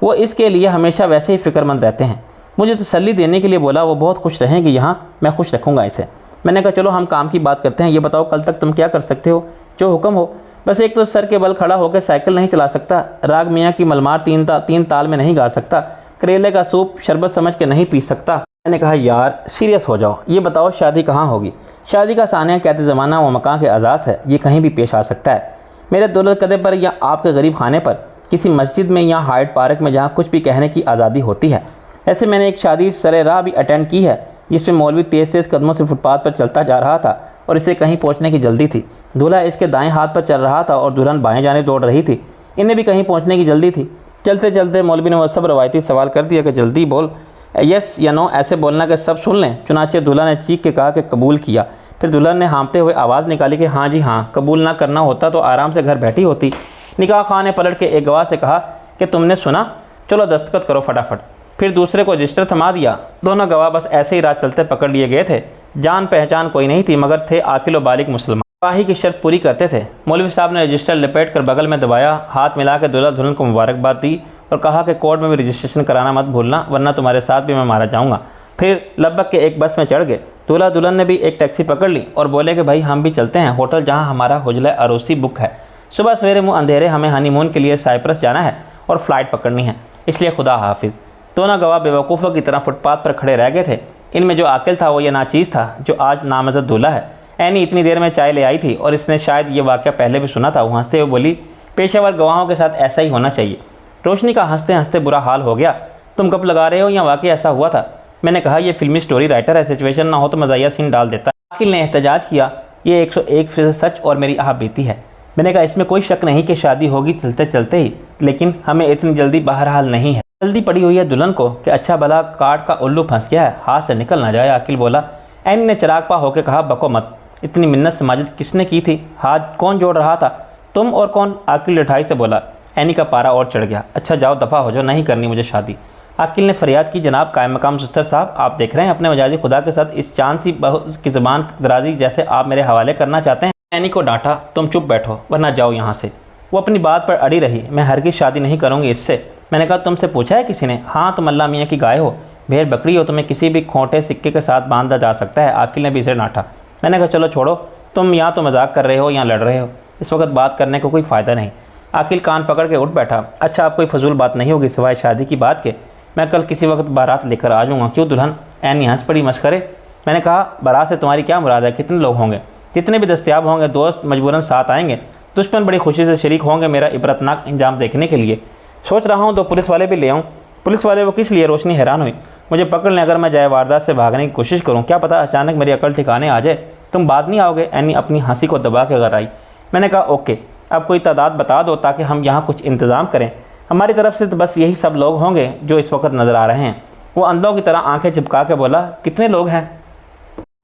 वो इसके लिए हमेशा वैसे ही फ़िक्रमंद रहते हैं। मुझे तसल्ली देने के लिए बोला, वो बहुत खुश रहेंगे यहाँ, मैं खुश रखूँगा इसे। मैंने कहा, चलो हम काम की बात करते हैं। ये बताओ, कल तक तुम क्या कर सकते हो? जो हुक्म हो। बस एक तो सर के बल खड़ा होकर साइकिल नहीं चला सकता, राग मियाँ की मलमार तीन ताल में नहीं गा सकता, करेले का सूप शरबत समझ के नहीं पी सकता। मैंने कहा, यार सीरियस हो जाओ, ये बताओ शादी कहाँ होगी? शादी का सानिया कहते ज़माना व मकान के आज़ाज़ है, ये कहीं भी पेश आ सकता है। मेरे दौलत कदे पर या आपके गरीब खाने पर, किसी मस्जिद में या हाइट पार्क में, जहाँ कुछ भी कहने की आज़ादी होती है। ऐसे मैंने एक शादी सरे राह भी अटेंड की है जिसमें मौलवी तेज़ कदमों से फुटपाथ पर चलता जा रहा था और इसे कहीं पहुंचने की जल्दी थी। दूल्हा इसके दाएं हाथ पर चल रहा था और दुल्हन बाएं जाने दौड़ रही थी। इन्हें भी कहीं पहुंचने की जल्दी थी। चलते चलते मौलवी ने वह सब रवायती सवाल कर दिया कि जल्दी बोल, यस या नो ऐसे बोलना कि सब सुन लें। चुनाचे दूल्हा ने चीख के कहा कि कबूल किया। फिर दुल्हन ने हाँफते हुए आवाज़ निकाली कि हाँ जी हाँ, कबूल ना करना होता तो आराम से घर बैठी होती। निकाह खां ने पलट के एक गवाह से कहा कि तुमने सुना, चलो दस्तखत करो फटाफट। फिर दूसरे को रजिस्टर थमा दिया। दोनों गवाह बस ऐसे ही रात चलते पकड़ लिए गए थे। जान पहचान कोई नहीं थी, मगर थे आकिल व बालिग मुसलमान, गवाही की शर्त पूरी करते थे। मौलवी साहब ने रजिस्टर लपेट कर बगल में दबाया, हाथ मिला के दूल्हा दुल्हन को मुबारकबाद दी और कहा कि कोर्ट में भी रजिस्ट्रेशन कराना मत भूलना, वरना तुम्हारे साथ भी मैं मारा जाऊँगा। फिर लब्बक के एक बस में चढ़ गए। दूल्हा दुल्हन ने भी एक टैक्सी पकड़ ली और बोले कि भाई हम भी चलते हैं होटल जहाँ हमारा हुजला अरोसी बुक है। सुबह सवेरे मुँह अंधेरे हमें हनीमून के लिए साइप्रस जाना है और फ़्लाइट पकड़नी है, इसलिए खुदा हाफिज़। दोनों गवाह बेवकूफ़ों की तरह फुटपाथ पर खड़े रह गए थे। इनमें जो आकिल था वो ये नाचीज़ था जो आज नामज़द दूल्हा है। ऐनी इतनी देर में चाय ले आई थी और इसने शायद ये वाक़या पहले भी सुना था। वो हंसते हुए बोली, पेशेवर गवाहों के साथ ऐसा ही होना चाहिए। रोशनी का हंसते हंसते बुरा हाल हो गया। तुम गप लगा रहे हो या वाकई ऐसा हुआ था? मैंने कहा, यह फिल्मी स्टोरी राइटर है, सिचुएशन ना हो तो मज़ाहिया सीन डाल देता। आकिल ने एहतजाज किया, ये 101% सच और मेरी आह बीती है। मैंने कहा, इसमें कोई शक नहीं कि शादी होगी चलते चलते ही, लेकिन हमें इतनी जल्दी बहरहाल नहीं है। जल्दी पड़ी हुई है दुल्हन को कि अच्छा भला काट का उल्लू फंस गया है, हाथ से निकल ना जाए। आकिल बोला। ऐनी ने चिराग पा होकर कहा, बको मत, इतनी मिन्नत समाजत किसने की थी? हाथ कौन जोड़ रहा था, तुम और कौन? आकिल लिठाई से बोला। ऐनी का पारा और चढ़ गया। अच्छा जाओ दफ़ा हो जाओ, नहीं करनी मुझे शादी। आकिल ने फरियाद की, जनाब कायम मकाम सुस्तर साहब, आप देख रहे हैं अपने मजाजी खुदा के साथ इस चांद सी बहू की ज़ुबान दराजी जैसे आप मेरे हवाले करना चाहते हैं। ऐनी को डांटा, तुम चुप बैठो वरना जाओ यहाँ से। वो अपनी बात पर अड़ी रही, मैं हरगिज़ शादी नहीं करूँगी इससे। मैंने कहा, तुमसे पूछा है किसी ने? हाँ, तुम अल्लाह मियाँ की गाय हो, भेड़ बकरी हो, तुम्हें किसी भी खोटे सिक्के के साथ बांधा जा सकता है। आकिल ने भी इसे डांटा। मैंने कहा, चलो छोड़ो, तुम या तो मजाक कर रहे हो या लड़ रहे हो, इस वक्त बात करने को कोई फ़ायदा नहीं। आकिल कान पकड़ के उठ बैठा। अच्छा, अब कोई फजूल बात नहीं होगी सिवाय शादी की बात के। मैं कल किसी वक्त बारात लेकर आ जाऊँगा। क्यों दुल्हन? ऐनी हंस पड़ी मस्करे। मैंने कहा, बारात से तुम्हारी क्या मुराद है? कितने लोग होंगे? जितने भी दस्तयाब होंगे, दोस्त मजबूरन साथ आएंगे, दुश्मन बड़ी खुशी से शरीक होंगे मेरा इबरतनाक इंजाम देखने के लिए। सोच रहा हूँ 2 पुलिस वाले भी ले आऊँ। पुलिस वाले वो किस लिए? रोशनी हैरान हुई। मुझे पकड़ लें अगर मैं जाए वारदात से भागने की कोशिश करूँ, क्या पता अचानक मेरी अकल ठिकाने आ जाए। तुम बात नहीं आओगे? ऐनी अपनी हंसी को दबा के घर आई। मैंने कहा, ओके, अब कोई तादाद बता दो ताकि हम यहाँ कुछ इंतज़ाम करें। हमारी तरफ से तो बस यही सब लोग होंगे जो इस वक्त नज़र आ रहे हैं। वो अंधों की तरह आंखें चिपका के बोला, कितने लोग हैं?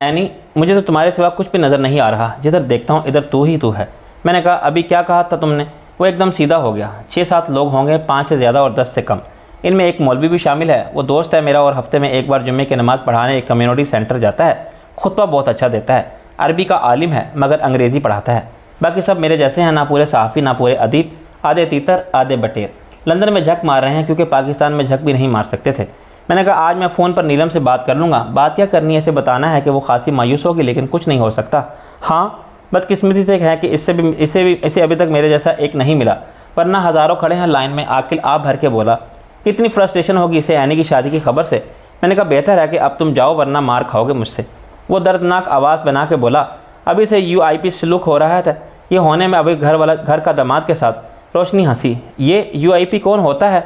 ऐनी, मुझे तो तुम्हारे सिवा कुछ भी नज़र नहीं आ रहा, जिधर देखता हूँ इधर तू ही तू है। मैंने कहा, अभी क्या कहा था तुमने? वो एकदम सीधा हो गया। 6-7 लोग होंगे, 5 से ज़्यादा और 10 से कम। इनमें एक मौलवी भी शामिल है। वो दोस्त है मेरा और हफ्ते में एक बार जुम्मे की नमाज़ पढ़ाने एक कम्युनिटी सेंटर जाता है। खुतबा बहुत अच्छा देता है। अरबी का आलिम है मगर अंग्रेज़ी पढ़ाता है। बाकी सब मेरे जैसे हैं, ना पूरे सहाफ़ी ना पूरे अदीब, आधे तीतर आधे बटेर। लंदन में झक मार रहे हैं क्योंकि पाकिस्तान में झक भी नहीं मार सकते थे। मैंने कहा, आज मैं फ़ोन पर नीलम से बात कर लूँगा। बात क्या करनी है, इसे बताना है कि वो खासी मायूस होगी लेकिन कुछ नहीं हो सकता। हाँ, बदकिस्मती से है कि इसे अभी तक मेरे जैसा एक नहीं मिला, वरना हज़ारों खड़े हैं लाइन में। आकिल आप भर के बोला, कितनी फ्रस्ट्रेशन होगी इसे ऐनी की शादी की खबर से। मैंने कहा, बेहतर है कि अब तुम जाओ वरना मार खाओगे मुझसे। वो दर्दनाक आवाज़ बना के बोला, अभी से UIP सलूक हो रहा था, ये होने में अभी घर का दामाद के साथ। रोशनी हंसी। ये यूआईपी कौन होता है?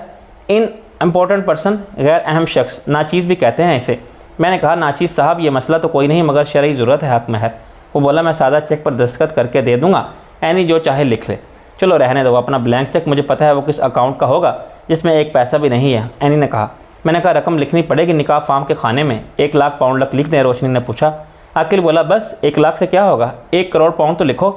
इन इम्पोर्टेंट पर्सन, गैर अहम शख्स, नाचीज़ भी कहते हैं इसे। मैंने कहा नाचीज़ साहब ये मसला तो कोई नहीं मगर शरई ज़रूरत है हक महर। वो बोला मैं सादा चेक पर दस्तखत करके दे दूँगा, एनी जो चाहे लिख ले। चलो रहने दो अपना ब्लैंक चेक, मुझे पता है वो किस अकाउंट का होगा जिसमें एक पैसा भी नहीं है, एनी ने कहा। मैंने कहा रकम लिखनी पड़ेगी निकाह फार्म के खाने में, 1 लाख पाउंड लिख दें? रोशनी ने पूछा। आकिल बोला बस 1 लाख से क्या होगा, 1 करोड़ पाउंड तो लिखो।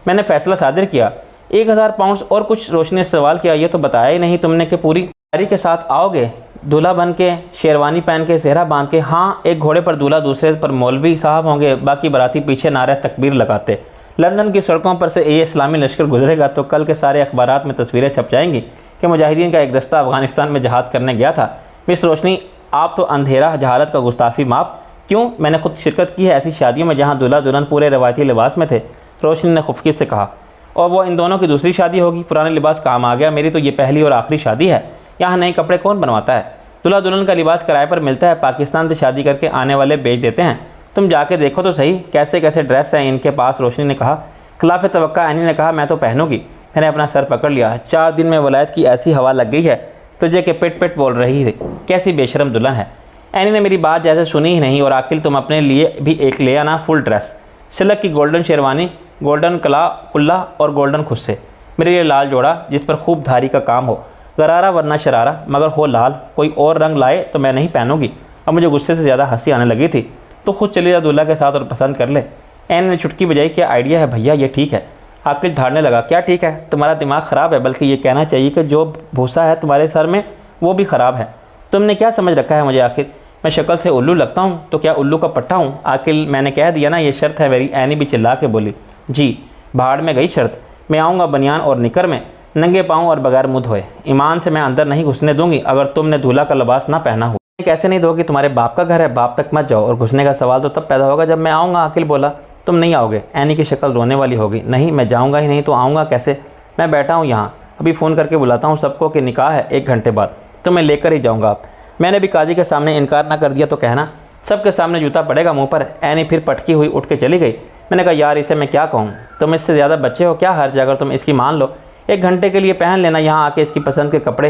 मैंने फैसला सादिर किया। 1000 पाउंड और कुछ? रोशनी ने सवाल किया। ये तो बताया ही नहीं तुमने कि पूरी तैयारी के साथ आओगे, दूल्हा बन के, शेरवानी पहन के, सेहरा बांध के। हाँ, एक घोड़े पर दूल्हा, दूसरे पर मौलवी साहब होंगे, बाकी बाराती पीछे नारे तकबीर लगाते। लंदन की सड़कों पर से ये इस्लामी लश्कर गुजरेगा तो कल के सारे अखबारात में तस्वीरें छप जाएंगी कि मुजाहिदीन का एक दस्ता अफगानिस्तान में जहाद करने गया था। मिस रोशनी, आप तो अंधेरा जहालत का गुस्ताफी माफ। क्यों? मैंने खुद शिरकत की है ऐसी शादियों में जहाँ दूल्हा दुल्हन पूरे रवायती लिबास में थे, रोशनी ने खुफकी से कहा। और वो इन दोनों की दूसरी शादी होगी, पुराने लिबास काम आ गया। मेरी तो ये पहली और आखिरी शादी है, यहाँ नए कपड़े कौन बनवाता है? दूल्हा दुल्हन का लिबास किराए पर मिलता है, पाकिस्तान से शादी करके आने वाले बेच देते हैं। तुम जाके देखो तो सही कैसे कैसे ड्रेस हैं इनके पास, रोशनी ने कहा। खिलाफ तवक्का एनी ने कहा मैं तो पहनूंगी। मैंने अपना सर पकड़ लिया। 4 दिन में वलायत की ऐसी हवा लग गई है तुझे कि पिट पिट बोल रही थी, कैसी बेशरम दुल्हन है। एनी ने मेरी बात जैसे सुनी ही नहीं। और आकिल तुम अपने लिए भी एक ले आना, फुल ड्रेस, सिल्क की गोल्डन शेरवानी, गोल्डन कुल्ला और गोल्डन खुस्से। मेरे लिए लाल जोड़ा जिस पर खूब धारी का काम हो, गरारा वरना शरारा, मगर हो लाल। कोई और रंग लाए तो मैं नहीं पहनूंगी। अब मुझे गुस्से से ज़्यादा हंसी आने लगी थी। तो खुद चली जा दूल्हा के साथ और पसंद कर ले। एन ने चुटकी बजाई। क्या आइडिया है भैया, ये ठीक है। आकिल धाड़ने लगा। क्या ठीक है? तुम्हारा दिमाग ख़राब है, बल्कि ये कहना चाहिए कि जो भूसा है तुम्हारे सर में वो भी ख़राब है। तुमने क्या समझ रखा है मुझे? आखिर मैं शक्ल से उल्लू लगता हूँ तो क्या उल्लू का पट्टा हूँ? आकिल, मैंने कह दिया ना ये शर्त है मेरी। एनी भी चिल्ला के बोली। जी, भाड़ में गई शर्त। मैं आऊँगा बनियान और निकर में, नंगे पाँव और बगैर मुँह धोए। ईमान से मैं अंदर नहीं घुसने दूंगी अगर तुमने दूल्हा का लिबास ना पहना हो। कैसे नहीं दोगी? तुम्हारे बाप का घर है, बाप तक मत जाओ। और घुसने का सवाल तो तब पैदा होगा जब मैं आऊँगा। आकिल बोला। तुम नहीं आओगे? एनी की शक्ल रोने वाली होगी। नहीं, मैं जाऊँगा ही नहीं तो आऊँगा कैसे? मैं बैठा हूँ यहाँ, अभी फ़ोन करके बुलाता हूँ सबको कि निकाह है 1 घंटे बाद, तो मैं लेकर ही जाऊँगा। आप मैंने भी काजी के सामने इनकार ना कर दिया तो कहना सबके सामने जूता पड़ेगा मुँह पर। एनी फिर पटकी हुई उठ के चली गई। मैंने कहा यार इसे मैं क्या कहूँ, तुम इससे ज़्यादा बच्चे हो, क्या हर्ज अगर तुम इसकी मान लो। 1 घंटे के लिए पहन लेना यहाँ आके इसकी पसंद के कपड़े।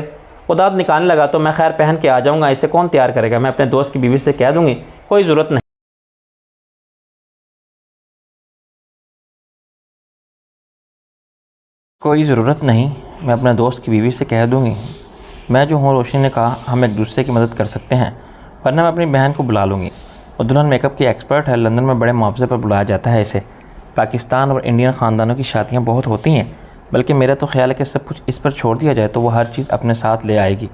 वो दांत निकालने लगा। तो मैं खैर पहन के आ जाऊँगा, इसे कौन तैयार करेगा? मैं अपने दोस्त की बीवी से कह दूँगी, कोई ज़रूरत नहीं। कोई ज़रूरत नहीं, मैं अपने दोस्त की बीवी से कह दूँगी। मैं जो हूँ, रोशनी ने कहा, हम एक दूसरे की मदद कर सकते हैं, वरना मैं अपनी बहन को बुला लूँगी। और दुल्हन मेकअप की एक्सपर्ट है, लंदन में बड़े मुआवजे पर बुलाया जाता है इसे। पाकिस्तान और इंडियन ख़ानदानों की शादियाँ बहुत होती हैं, बल्कि मेरा तो ख्याल है कि सब कुछ इस पर छोड़ दिया जाए तो वो हर चीज़ अपने साथ ले आएगी।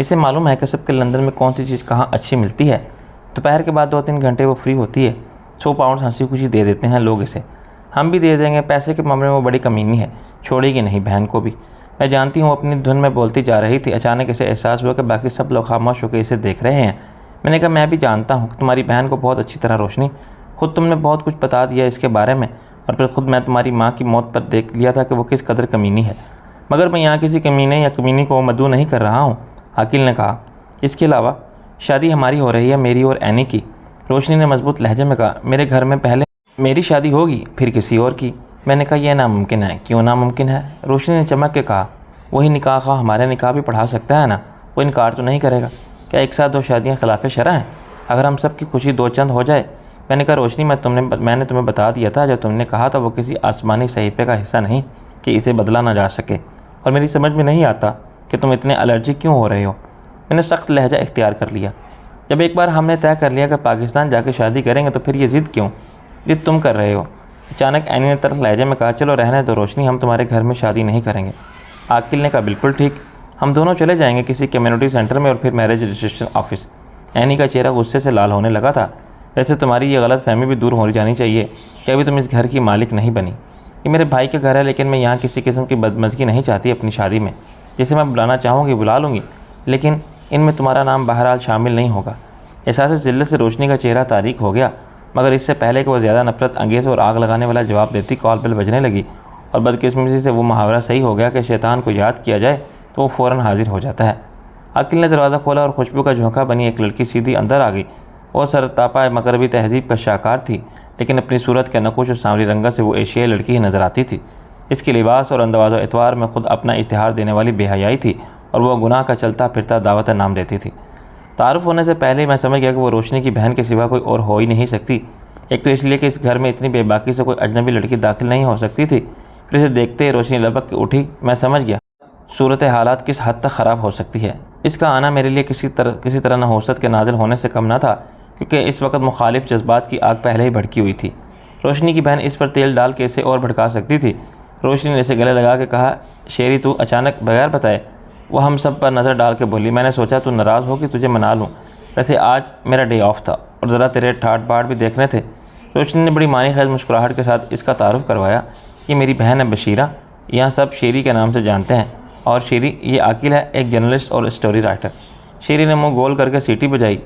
इसे मालूम है कि सबके लंदन में कौन सी चीज़ कहाँ अच्छी मिलती है। दोपहर के बाद 2-3 घंटे वो फ्री होती है। 100 पाउंड हंसी खुशी दे देते हैं लोग इसे। हम भी दे देंगे। पैसे के मामले में वो बड़ी कमीनी है, छोड़ेगी नहीं बहन को भी। मैं जानती हूँ। अपनी धुन में बोलती जा रही थी। अचानक इसे एहसास हुआ कि बाकी सब लोग खामोश होकर इसे देख रहे हैं। मैंने कहा मैं भी जानता हूँ कि तुम्हारी बहन को बहुत अच्छी तरह, रोशनी। खुद तुमने बहुत कुछ बता दिया इसके बारे में, और फिर खुद मैं तुम्हारी माँ की मौत पर देख लिया था कि वो किस कदर कमीनी है। मगर मैं यहाँ किसी कमीने या कमीनी को मद्दू नहीं कर रहा हूँ, आकिल ने कहा। इसके अलावा शादी हमारी हो रही है, मेरी और एनी की, रोशनी ने मजबूत लहजे में कहा। मेरे घर में पहले मेरी शादी होगी, फिर किसी और की। मैंने कहा यह नामुमकिन है। क्यों नामुमकिन है? रोशनी ने चमक के कहा। वही निकाह खा हमारे निकाह भी पढ़ा सकता है ना, वो इनकार तो नहीं करेगा। क्या एक साथ 2 शादियाँ खिलाफ शरअ हैं? अगर हम सब की खुशी 2 चंद हो जाए। मैंने कहा रोशनी, मैंने तुम्हें बता दिया था जब तुमने कहा था वो किसी आसमानी सहीफे का हिस्सा नहीं कि इसे बदला ना जा सके। और मेरी समझ में नहीं आता कि तुम इतने एलर्जी क्यों हो रहे हो। मैंने सख्त लहजा इख्तियार कर लिया। जब एक बार हमने तय कर लिया कि पाकिस्तान जाके शादी करेंगे तो फिर ये ज़िद क्यों? ज़िद तुम कर रहे हो। अचानक एनी ने तरह लहजे में कहा। चलो रहने दो रोशनी, हम तुम्हारे घर में शादी नहीं करेंगे। आकिल ने कहा बिल्कुल ठीक, हम दोनों चले जाएंगे किसी कम्युनिटी सेंटर में और फिर मैरिज रजिस्ट्रेशन ऑफिस। एनी का चेहरा गुस्से से लाल होने लगा था। वैसे तुम्हारी ये गलत फहमी भी दूर हो जानी चाहिए कि अभी तुम इस घर की मालिक नहीं बनी। ये मेरे भाई का घर है, लेकिन मैं यहाँ किसी किस्म की बदमज़गी नहीं चाहती अपनी शादी में। जिसे मैं बुलाना चाहूँगी बुला लूँगी, लेकिन इनमें तुम्हारा नाम बहरहाल शामिल नहीं होगा। एहसास ज़िल्लत से रोशनी का चेहरा तारीक हो गया, मगर इससे पहले कि वह ज़्यादा नफरत अंगेज़ और आग लगाने वाला जवाब देती, कॉल बेल बजने लगी। और बदकिस्मती से वो मुहावरा सही हो गया कि शैतान को याद किया जाए तो वो फ़ौरन हाजिर हो जाता है। आकिल ने दरवाज़ा खोला और खुशबू का झोंका बनी एक लड़की सीधी अंदर आ गई। वो सरतापा मगरबी तहजीब का शाकार थी, लेकिन अपनी सूरत के नकुश और सांवली रंगा से वो एशियाई लड़की ही नज़र आती थी। इसके लिबास और अंदाज़ एतवार में ख़ुद अपना इश्तिहार देने वाली बेहयाई थी और वह गुनाह का चलता फिरता दावत नाम देती थी। तारुफ़ होने से पहले मैं समझ गया कि वो रोशनी की बहन के सिवा कोई और हो ही नहीं सकती। एक तो इसलिए कि इस घर में इतनी बेबाकी से कोई अजनबी लड़की दाखिल नहीं हो सकती थी। फिर इसे देखते ही रोशनी लपक के उठी। मैं समझ गया सूरत हालात किस हद तक ख़राब हो सकती है। इसका आना मेरे लिए किसी तरह नहुसत के नाजिल होने से कम न था, क्योंकि इस वक्त मुखालिफ जज्बात की आग पहले ही भड़की हुई थी। रोशनी की बहन इस पर तेल डाल के इसे और भड़का सकती थी। रोशनी ने इसे गले लगा के कहा, शेरी तू अचानक बगैर बताए। वह हम सब पर नज़र डाल के बोली, मैंने सोचा तू नाराज़ हो कि तुझे मना लूँ, वैसे आज मेरा डे ऑफ था और ज़रा तेरे ठाट बाट भी देखने थे। रोशनी ने बड़ी मानी खैज मुस्कुराहट के साथ इसका तारुफ़ करवाया। ये मेरी बहन है बशीरा, यहाँ सब शेरी के नाम से जानते हैं। और शेरी ये आकिल है, एक जर्नलिस्ट और स्टोरी राइटर। शेरी ने मुँह गोल करके सीटी बजाई।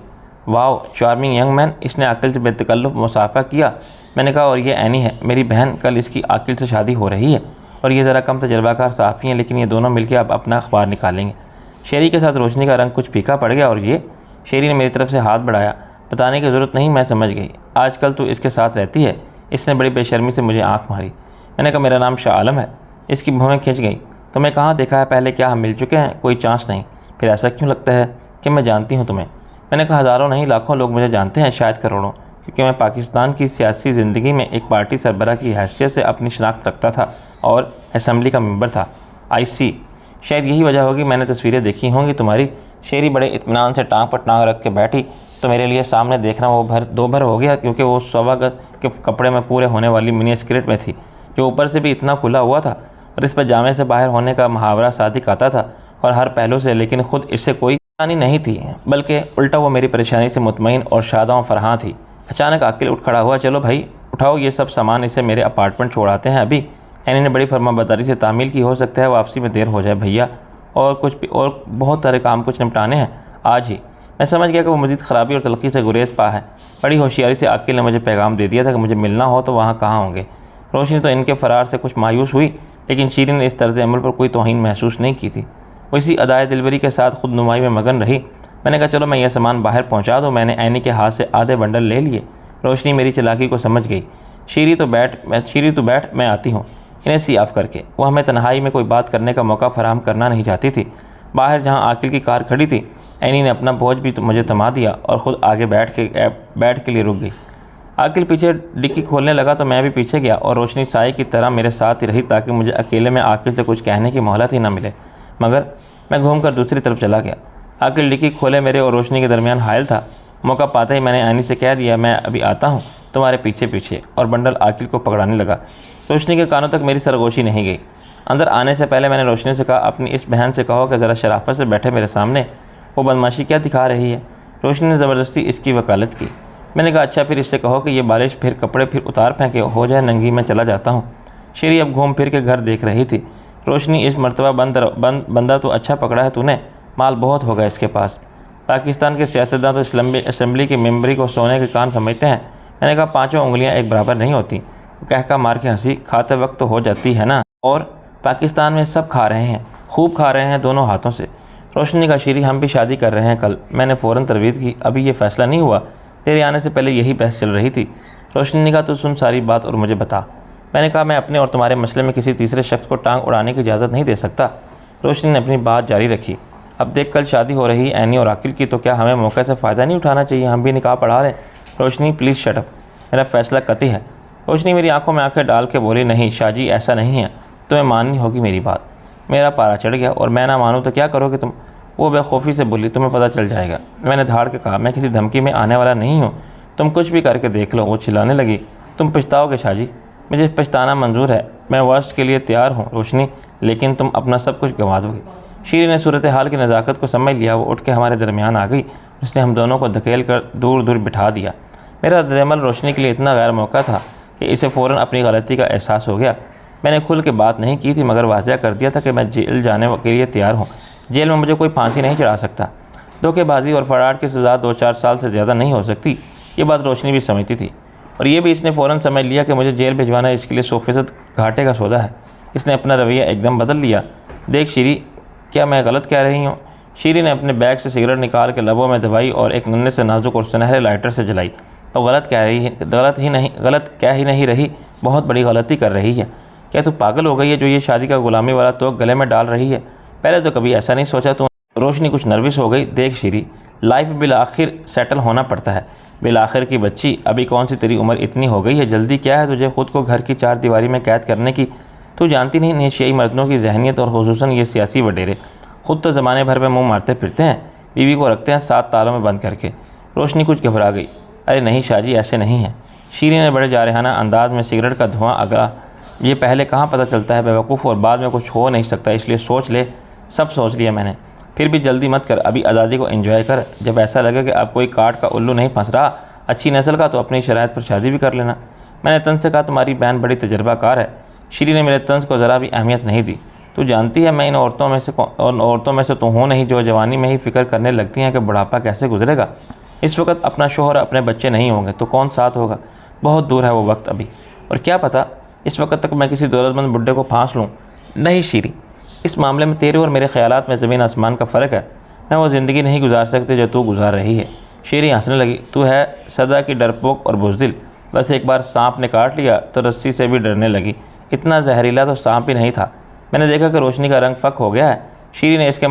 Wow charming young man. इसने आकिल से बेतकल्लुफ़ मुसाफा किया। मैंने कहा, और ये एनी है मेरी बहन, कल इसकी आकिल से शादी हो रही है और ये ज़रा कम तजर्बाकार सहाफ़ी हैं, लेकिन ये दोनों मिलकर अब अपना अखबार निकालेंगे। शेरी के साथ रोशनी का रंग कुछ फीका पड़ गया और ये शेरी ने मेरी तरफ से हाथ बढ़ाया। बताने की ज़रूरत नहीं, मैं समझ गई। आजकल तो इसके साथ रहती है। इसने बड़ी बेशर्मी से मुझे आँख मारी। मैंने कहा, मेरा नाम शाह आलम है। इसकी भौहें खिंच गई। तुम्हें कहाँ देखा है पहले? क्या हम मिल चुके हैं? कोई चांस नहीं। फिर ऐसा क्यों लगता है कि मैं जानती हूँ तुम्हें? मैंने कहा, हज़ारों नहीं लाखों लोग मुझे जानते हैं, शायद करोड़ों, क्योंकि मैं पाकिस्तान की सियासी ज़िंदगी में एक पार्टी सरबराह की हैसियत से अपनी शनाख्त रखता था और असम्बली का मेंबर था। आई सी, शायद यही वजह होगी मैंने तस्वीरें देखी होंगी तुम्हारी। शेरी बड़े इत्मीनान से टांग पर टांग रख के बैठी तो मेरे लिए सामने देखना वो दो भर हो गया, क्योंकि वो सवा गज के कपड़े में पूरे होने वाली मिनी स्कर्ट में थी, जो ऊपर से भी इतना खुला हुआ था और इस पर जामे से बाहर होने का मुहावरा सादिक आता था और हर पहलू से, लेकिन ख़ुद इससे कोई परेशानी नहीं थी, बल्कि उल्टा वो मेरी परेशानी से मुतमईन और शादा फरहां थी। अचानक आकिल उठ खड़ा हुआ। चलो भाई उठाओ ये सब सामान, इसे मेरे अपार्टमेंट छोड़ाते हैं अभी। एनी ने बड़ी फरमाबरदारी से तामील की। हो सकता है वापसी में देर हो जाए भैया, और बहुत सारे काम कुछ निपटाने हैं आज ही। मैं समझ गया कि वो मज़ीद ख़राबी और तलखी से गुरेज पा है। बड़ी होशियारी से आकिल ने मुझे पैगाम दे दिया था कि मुझे मिलना हो तो वहाँ कहाँ होंगे। रोशनी तो इनके फ़रार से कुछ मायूस हुई, लेकिन शीरी ने इस तर्ज़ अमल पर कोई तौहीन महसूस नहीं की थी। वो इसी अदाए दिलबरी के साथ खुद नुमाई में मगन रही। मैंने कहा, चलो मैं यह सामान बाहर पहुँचा दूँ। मैंने एनी के हाथ से आधे बंडल ले लिए। रोशनी मेरी चालाकी को समझ गई। शीरी तो बैठ, मैं आती हूँ। इन्हें सी ऑफ करके वो हमें तन्हाई में कोई बात करने का मौका फराहम करना नहीं चाहती थी। बाहर जहाँ आकिल की कार खड़ी थी, एनी ने अपना बोझ भी मुझे थमा दिया और ख़ुद आगे बैठ के लिए रुक गई। आकिल पीछे डिक्की खोलने लगा तो मैं भी पीछे गया और रोशनी साए की तरह मेरे साथ ही रही, ताकि मुझे अकेले में आकिल से कुछ कहने की मोहलत ही ना मिले। मगर मैं घूमकर दूसरी तरफ चला गया। आकिल डिक्की खोले मेरे और रोशनी के दरमियान हायल था। मौका पाते ही मैंने एनी से कह दिया, मैं अभी आता हूँ तुम्हारे पीछे पीछे, और बंडल आकिल को पकड़ाने लगा। रोशनी के कानों तक मेरी सरगोशी नहीं गई। अंदर आने से पहले मैंने रोशनी से कहा, अपनी इस बहन से कहो कि ज़रा शराफत से बैठे मेरे सामने। वो बदमाशी क्या दिखा रही है? रोशनी ने ज़बरदस्ती इसकी वकालत की। मैंने कहा, अच्छा फिर इससे कहो कि ये बालिश फिर कपड़े फिर उतार फेंके, हो जाए नंगी, मैं चला जाता हूँ। शेरी अब घूम फिर के घर देख रही थी। रोशनी, इस मरतबा बंदा तो अच्छा पकड़ा है तूने, माल बहुत होगा इसके पास। पाकिस्तान के सियासतदान तो असम्बली की मेम्बरी को सोने के कान समझते हैं। मैंने कहा, पाँचों उंगलियाँ एक बराबर नहीं होती। कहका मार के हंसी, खाते वक्त तो हो जाती है ना, और पाकिस्तान में सब खा रहे हैं, खूब खा रहे हैं दोनों हाथों से। रोशनी का, शीरी हम भी शादी कर रहे हैं कल। मैंने फ़ौरन तरवीद की, अभी ये फ़ैसला नहीं हुआ, तेरे आने से पहले यही बहस चल रही थी। रोशनी ने कहा, तो सुन सारी बात और मुझे बता। मैंने कहा, मैं अपने और तुम्हारे मसले में किसी तीसरे शख्स को टांग उड़ाने की इजाज़त नहीं दे सकता। रोशनी ने अपनी बात जारी रखी, अब देख कल शादी हो रही एनी और आकिल की, तो क्या हमें मौके से फ़ायदा नहीं उठाना चाहिए? हम भी निकाह पढ़ा लें। रोशनी, प्लीज़ शट अप, मेरा फ़ैसला कतई है। रोशनी मेरी आंखों में आंखें डाल के बोली, नहीं शाहजी, ऐसा नहीं है, तुम्हें माननी होगी मेरी बात। मेरा पारा चढ़ गया, और मैं ना मानूँ तो क्या करोगे तुम? वो बेखौफी से बोली, तुम्हें पता चल जाएगा। मैंने धाड़ के कहा, मैं किसी धमकी में आने वाला नहीं हूँ, तुम कुछ भी करके देख लो। वो चिल्लाने लगी, तुम पछताओगे शाहजी, मुझे पछताना मंजूर है, मैं वर्स्ट के लिए तैयार हूँ रोशनी, लेकिन तुम अपना सब कुछ गंवा दोगे। शीरी ने सूरत हाल की नज़ाकत को समझ लिया। वो उठ के हमारे दरमियान आ गई। उसने हम दोनों को धकेल कर दूर दूर बिठा दिया। मेरा रद्द-ए-अमल रोशनी के लिए इतना गैर मौका था कि इसे फ़ौरन अपनी गलती का एहसास हो गया। मैंने खुल के बात नहीं की थी, मगर वाज़ह कर दिया था कि मैं जेल जाने के लिए तैयार हूँ। जेल में मुझे कोई फांसी नहीं चढ़ा सकता। धोखेबाजी और फराड की सज़ा 2-4 साल से ज़्यादा नहीं हो सकती। ये बात रोशनी भी समझती थी, और ये भी इसने फ़ौरन समझ लिया कि मुझे जेल भिजवाना इसके लिए 100% घाटे का सौदा है। इसने अपना रवैया एकदम बदल लिया। देख शीरी, क्या मैं गलत कह रही हूँ? शीरी ने अपने बैग से सिगरेट निकाल के लबों में दबाई और एक नन्हे से नाजुक और सुनहरे लाइटर से जलाई। तो गलत कह ही नहीं रही, बहुत बड़ी गलती कर रही है। क्या तू पागल हो गई है जो ये शादी का गुलामी वाला तो गले में डाल रही है? पहले तो कभी ऐसा नहीं सोचा तू। रोशनी कुछ नर्वस हो गई। देख शीरी, लाइफ बिल आखिर सेटल होना पड़ता है। बिल आखिर की बच्ची, अभी कौन सी तेरी उम्र इतनी हो गई है? जल्दी क्या है तुझे खुद को घर की चार दीवारी में कैद करने की? तू जानती नहीं एशियाई मर्दों की जहनीत और खुसूसन ये सियासी वडेरे खुद तो ज़माने भर में मुँह मारते फिरते हैं, बीवी को रखते हैं 7 तालों में बंद करके। रोशनी कुछ घबरा गई। अरे नहीं शाहजी, ऐसे नहीं है। शीरी ने बड़े जारहाना अंदाज में सिगरेट का धुआं अगला। ये पहले कहाँ पता चलता है बेवकूफ़, और बाद में कुछ हो नहीं सकता, इसलिए सोच ले। सब सोच लिया मैंने। फिर भी जल्दी मत कर, अभी आज़ादी को एंजॉय कर। जब ऐसा लगे कि अब कोई काट का उल्लू नहीं फंस रहा अच्छी नस्ल का, तो अपनी शराइत पर शादी भी कर लेना। मैंने तंज से कहा, तुम्हारी बहन बड़ी तजर्बाकार है। शीरी ने मेरे तंज को ज़रा भी अहमियत नहीं दी। तू जानती है मैं इन औरतों में से तो हूँ नहीं जो जवानी में ही फ़िक्र करने लगती हैं कि बुढ़ापा कैसे गुजरेगा। इस वक्त अपना शोहर अपने बच्चे नहीं होंगे तो कौन साथ होगा? बहुत दूर है वो वक्त अभी, और क्या पता इस वक्त तक मैं किसी दौलतमंद बुढ़े को फांस लूँ। नहीं शीरी, इस मामले में तेरे और मेरे ख्यालात में ज़मीन आसमान का फ़र्क है। मैं वो ज़िंदगी नहीं गुजार सकती जो तू गुजार रही है। शीरी हंसने लगी। तू है सदा की डरपोक और बुज़दिल। बस एक बार सांप ने काट लिया तो रस्सी से भी डरने लगी। इतना जहरीला तो सांप ही नहीं था। मैंने देखा कि रोशनी का रंग फ़क हो गया है। शीरी ने इसके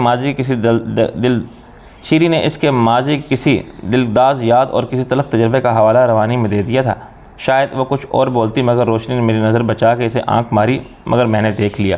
माजी किसी दिलदाज याद और किसी तलख तजर्बे का हवाला रवानी में दे दिया था। शायद वो कुछ और बोलती, मगर रोशनी ने मेरी नज़र बचा के इसे आंख मारी, मगर मैंने देख लिया।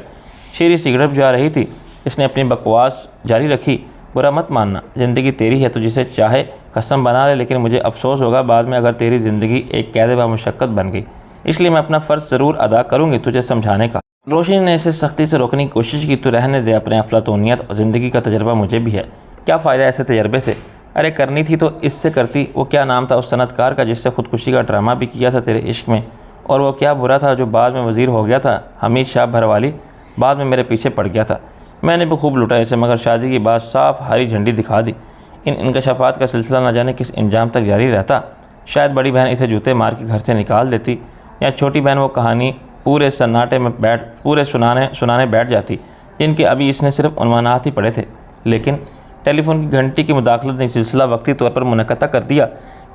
शीरी सिगरेट जा रही थी। इसने अपनी बकवास जारी रखी। बुरा मत मानना, ज़िंदगी तेरी है, तो जिसे चाहे कसम बना ले, लेकिन मुझे अफसोस होगा बाद में अगर तेरी ज़िंदगी एक कैद बामुशक्कत बन गई। इसलिए मैं अपना फ़र्ज़ ज़रूर अदा करूँगी तुझे समझाने का। रोशनी ने इसे सख्ती से रोकने की कोशिश की। तो रहने दे, अपने अफलातूनियत और ज़िंदगी का तजर्बा मुझे भी है। क्या फ़ायदा ऐसे तजर्बे से? अरे करनी थी तो इससे करती। वो क्या नाम था उस सनतकार का जिससे ख़ुदकुशी का ड्रामा भी किया था तेरे इश्क में? और वो क्या बुरा था जो बाद में वज़ीर हो गया था? हमीद शाह भरवाली बाद में मेरे पीछे पड़ गया था। मैंने भी खूब लुटा इसे, मगर शादी की बात साफ हरी झंडी दिखा दी। इन इंकशाफात का सिलसिला न जाने किस इंजाम तक जारी रहता। शायद बड़ी बहन इसे जूते मार के घर से निकाल देती, या छोटी बहन वो कहानी पूरे सन्नाटे में सुनाने बैठ जाती, जिनके अभी इसने सिर्फ उन्वानात ही पढ़े थे। लेकिन टेलीफोन की घंटी की मुदाखलत ने सिलसिला वक्ती तौर पर मुनक़ता कर दिया।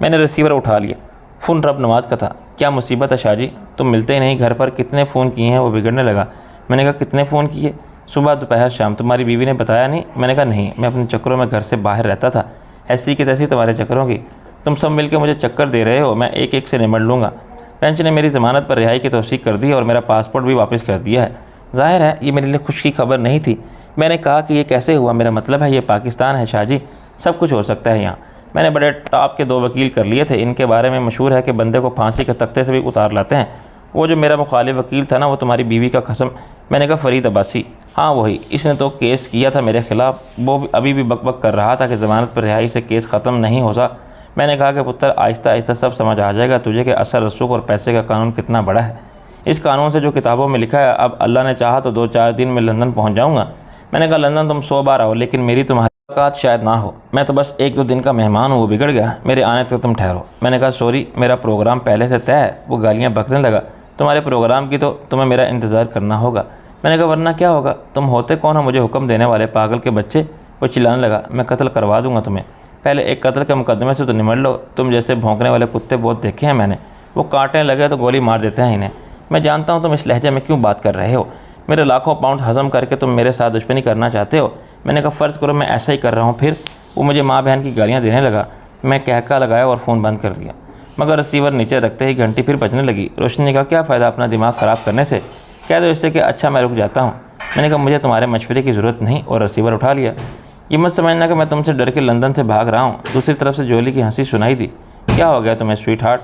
मैंने रिसीवर उठा लिया। फ़ोन रब नवाज का था। क्या मुसीबत है शाहजी, तुम मिलते ही नहीं घर पर? कितने फ़ोन किए हैं? वो बिगड़ने लगा। मैंने कहा कितने फ़ोन किए? सुबह, दोपहर, शाम। तुम्हारी बीवी ने बताया नहीं? मैंने कहा नहीं, मैं अपने चक्करों में घर से बाहर रहता था। ऐसी की तैसी तुम्हारे चक्करों की। तुम सब मिलकर मुझे चक्कर दे रहे हो, मैं एक एक से निमट लूँगा। बेंच ने मेरी ज़मानत पर रिहाई की तौसीक कर दी और मेरा पासपोर्ट भी वापस कर दिया है। ज़ाहिर है ये मेरे लिए खुश की खबर नहीं थी। मैंने कहा कि ये कैसे हुआ? मेरा मतलब है ये पाकिस्तान है शाहजी, सब कुछ हो सकता है यहाँ। मैंने बड़े टॉप के 2 वकील कर लिए थे। इनके बारे में मशहूर है कि बंदे को फांसी के तख्ते से भी उतार लाते हैं। वो जो मेरा मुखालिफ वकील था ना, वो तुम्हारी बीवी का कसम। मैंने कहा फरीद अब्बासी। हाँ वही, इसने तो केस किया था मेरे ख़िलाफ़। वो भी अभी भी बकबक कर रहा था कि ज़मानत पर रिहाई से केस ख़त्म नहीं होता। मैंने कहा कि पुत्र, आहिस्ता आहिस्ता सब समझ आ जाएगा तुझे कि असर रसूख और पैसे का कानून कितना बड़ा है। इस कानून से जो किताबों में लिखा है, अब अल्लाह ने चाहा तो 2-4 दिन में लंदन पहुँच जाऊँगा। मैंने कहा लंदन तुम 100 बार आओ, लेकिन मेरी तुम्हारी मुलाकात शायद ना हो। मैं तो बस 1-2 दिन का मेहमान हूँ, वो बिगड़ गया। मेरे आने तक तुम ठहरो। मैंने कहा सॉरी, मेरा प्रोग्राम पहले से तय है। वो गालियाँ बकने लगा। तुम्हारे प्रोग्राम की तो तुम्हें मेरा इंतज़ार करना होगा। मैंने कहा वरना क्या होगा? तुम होते कौन हो मुझे हुक्म देने वाले, पागल के बच्चे? वो चिल्लाने लगा। मैं कत्ल करवा दूंगा तुम्हें। पहले एक कत्ल के मुकदमे से तो निमट लो। तुम जैसे भौंकने वाले कुत्ते बहुत देखे हैं मैंने। वो काटने लगे तो गोली मार देते हैं इन्हें। मैं जानता हूँ तुम इस लहजे में क्यों बात कर रहे हो। मेरे लाखों पाउंड हज़म करके तुम मेरे साथ दुश्मनी करना चाहते हो। मैंने कहा फ़र्ज़ करो मैं ऐसा ही कर रहा हूँ फिर। वो मुझे माँ बहन की गालियाँ देने लगा। मैं कहका लगाया और फ़ोन बंद कर दिया, मगर रिसीवर नीचे रखते ही घंटी फिर बजने लगी। रोशनी ने कहा क्या फ़ायदा अपना दिमाग ख़राब करने से, कह दो इससे कि अच्छा मैं रुक जाता हूँ। मैंने कहा मुझे तुम्हारे मशवरे की ज़रूरत नहीं, और रिसीवर उठा लिया। ये मत समझना कि मैं तुमसे डर के लंदन से भाग रहा हूँ। दूसरी तरफ से जोली की हंसी सुनाई दी। क्या हो गया तुम्हें स्वीट हार्ट?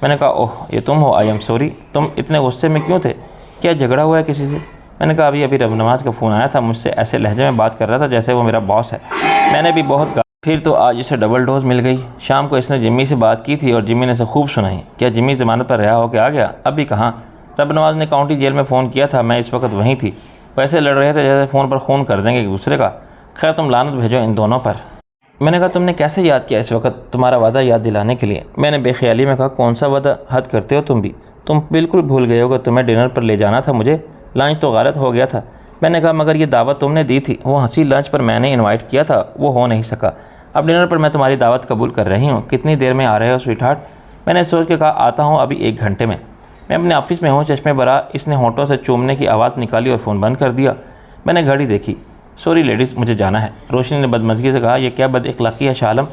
मैंने कहा ओह ये तुम हो, आई एम सॉरी। तुम इतने गुस्से में क्यों थे? क्या झगड़ा हुआ है किसी से? मैंने कहा अभी रब नवाज का फ़ोन आया था, मुझसे ऐसे लहजे में बात कर रहा था जैसे वो मेरा बॉस है। मैंने भी बहुत कहा। फिर तो आज इसे डबल डोज मिल गई। शाम को इसने जिम्मी से बात की थी और जिम्मी ने इसे खूब सुनाई। क्या जिम्मी ज़मानत पर रिहा होकर आ गया? अभी कहाँ। रब नवाज ने काउंटी जेल में फ़ोन किया था, मैं इस वक्त वहीं थी। वैसे लड़ रहे थे जैसे फ़ोन पर खून कर देंगे एक दूसरे का। खैर तुम लानत भेजो इन दोनों पर। मैंने कहा तुमने कैसे याद किया इस वक्त? तुम्हारा वादा याद दिलाने के लिए। मैंने बेख्याली में कहा कौन सा वादा? हद करते हो तुम भी। तुम बिल्कुल भूल गए हो कि तुम्हें डिनर पर ले जाना था मुझे। लंच तो गलत हो गया था। मैंने कहा मगर ये दावत तुमने दी थी। वो हंसी लंच पर मैंने इनवाइट किया था, वो हो नहीं सका। अब डिनर पर मैं तुम्हारी दावत कबूल कर रही हूँ। कितनी देर में आ रहे हो स्वीट हार्ट? मैंने सोच के कहा आता हूँ अभी 1 घंटे में। मैं अपने ऑफिस में हूँ, चश्मे भरा। इसने होंठों से चूमने की आवाज़ निकाली और फ़ोन बंद कर दिया। मैंने घड़ी देखी। सॉरी लेडीज़, मुझे जाना है। रोशनी ने बदमज़गी से कहा, यह क्या बदअखलाक़ी है शालम,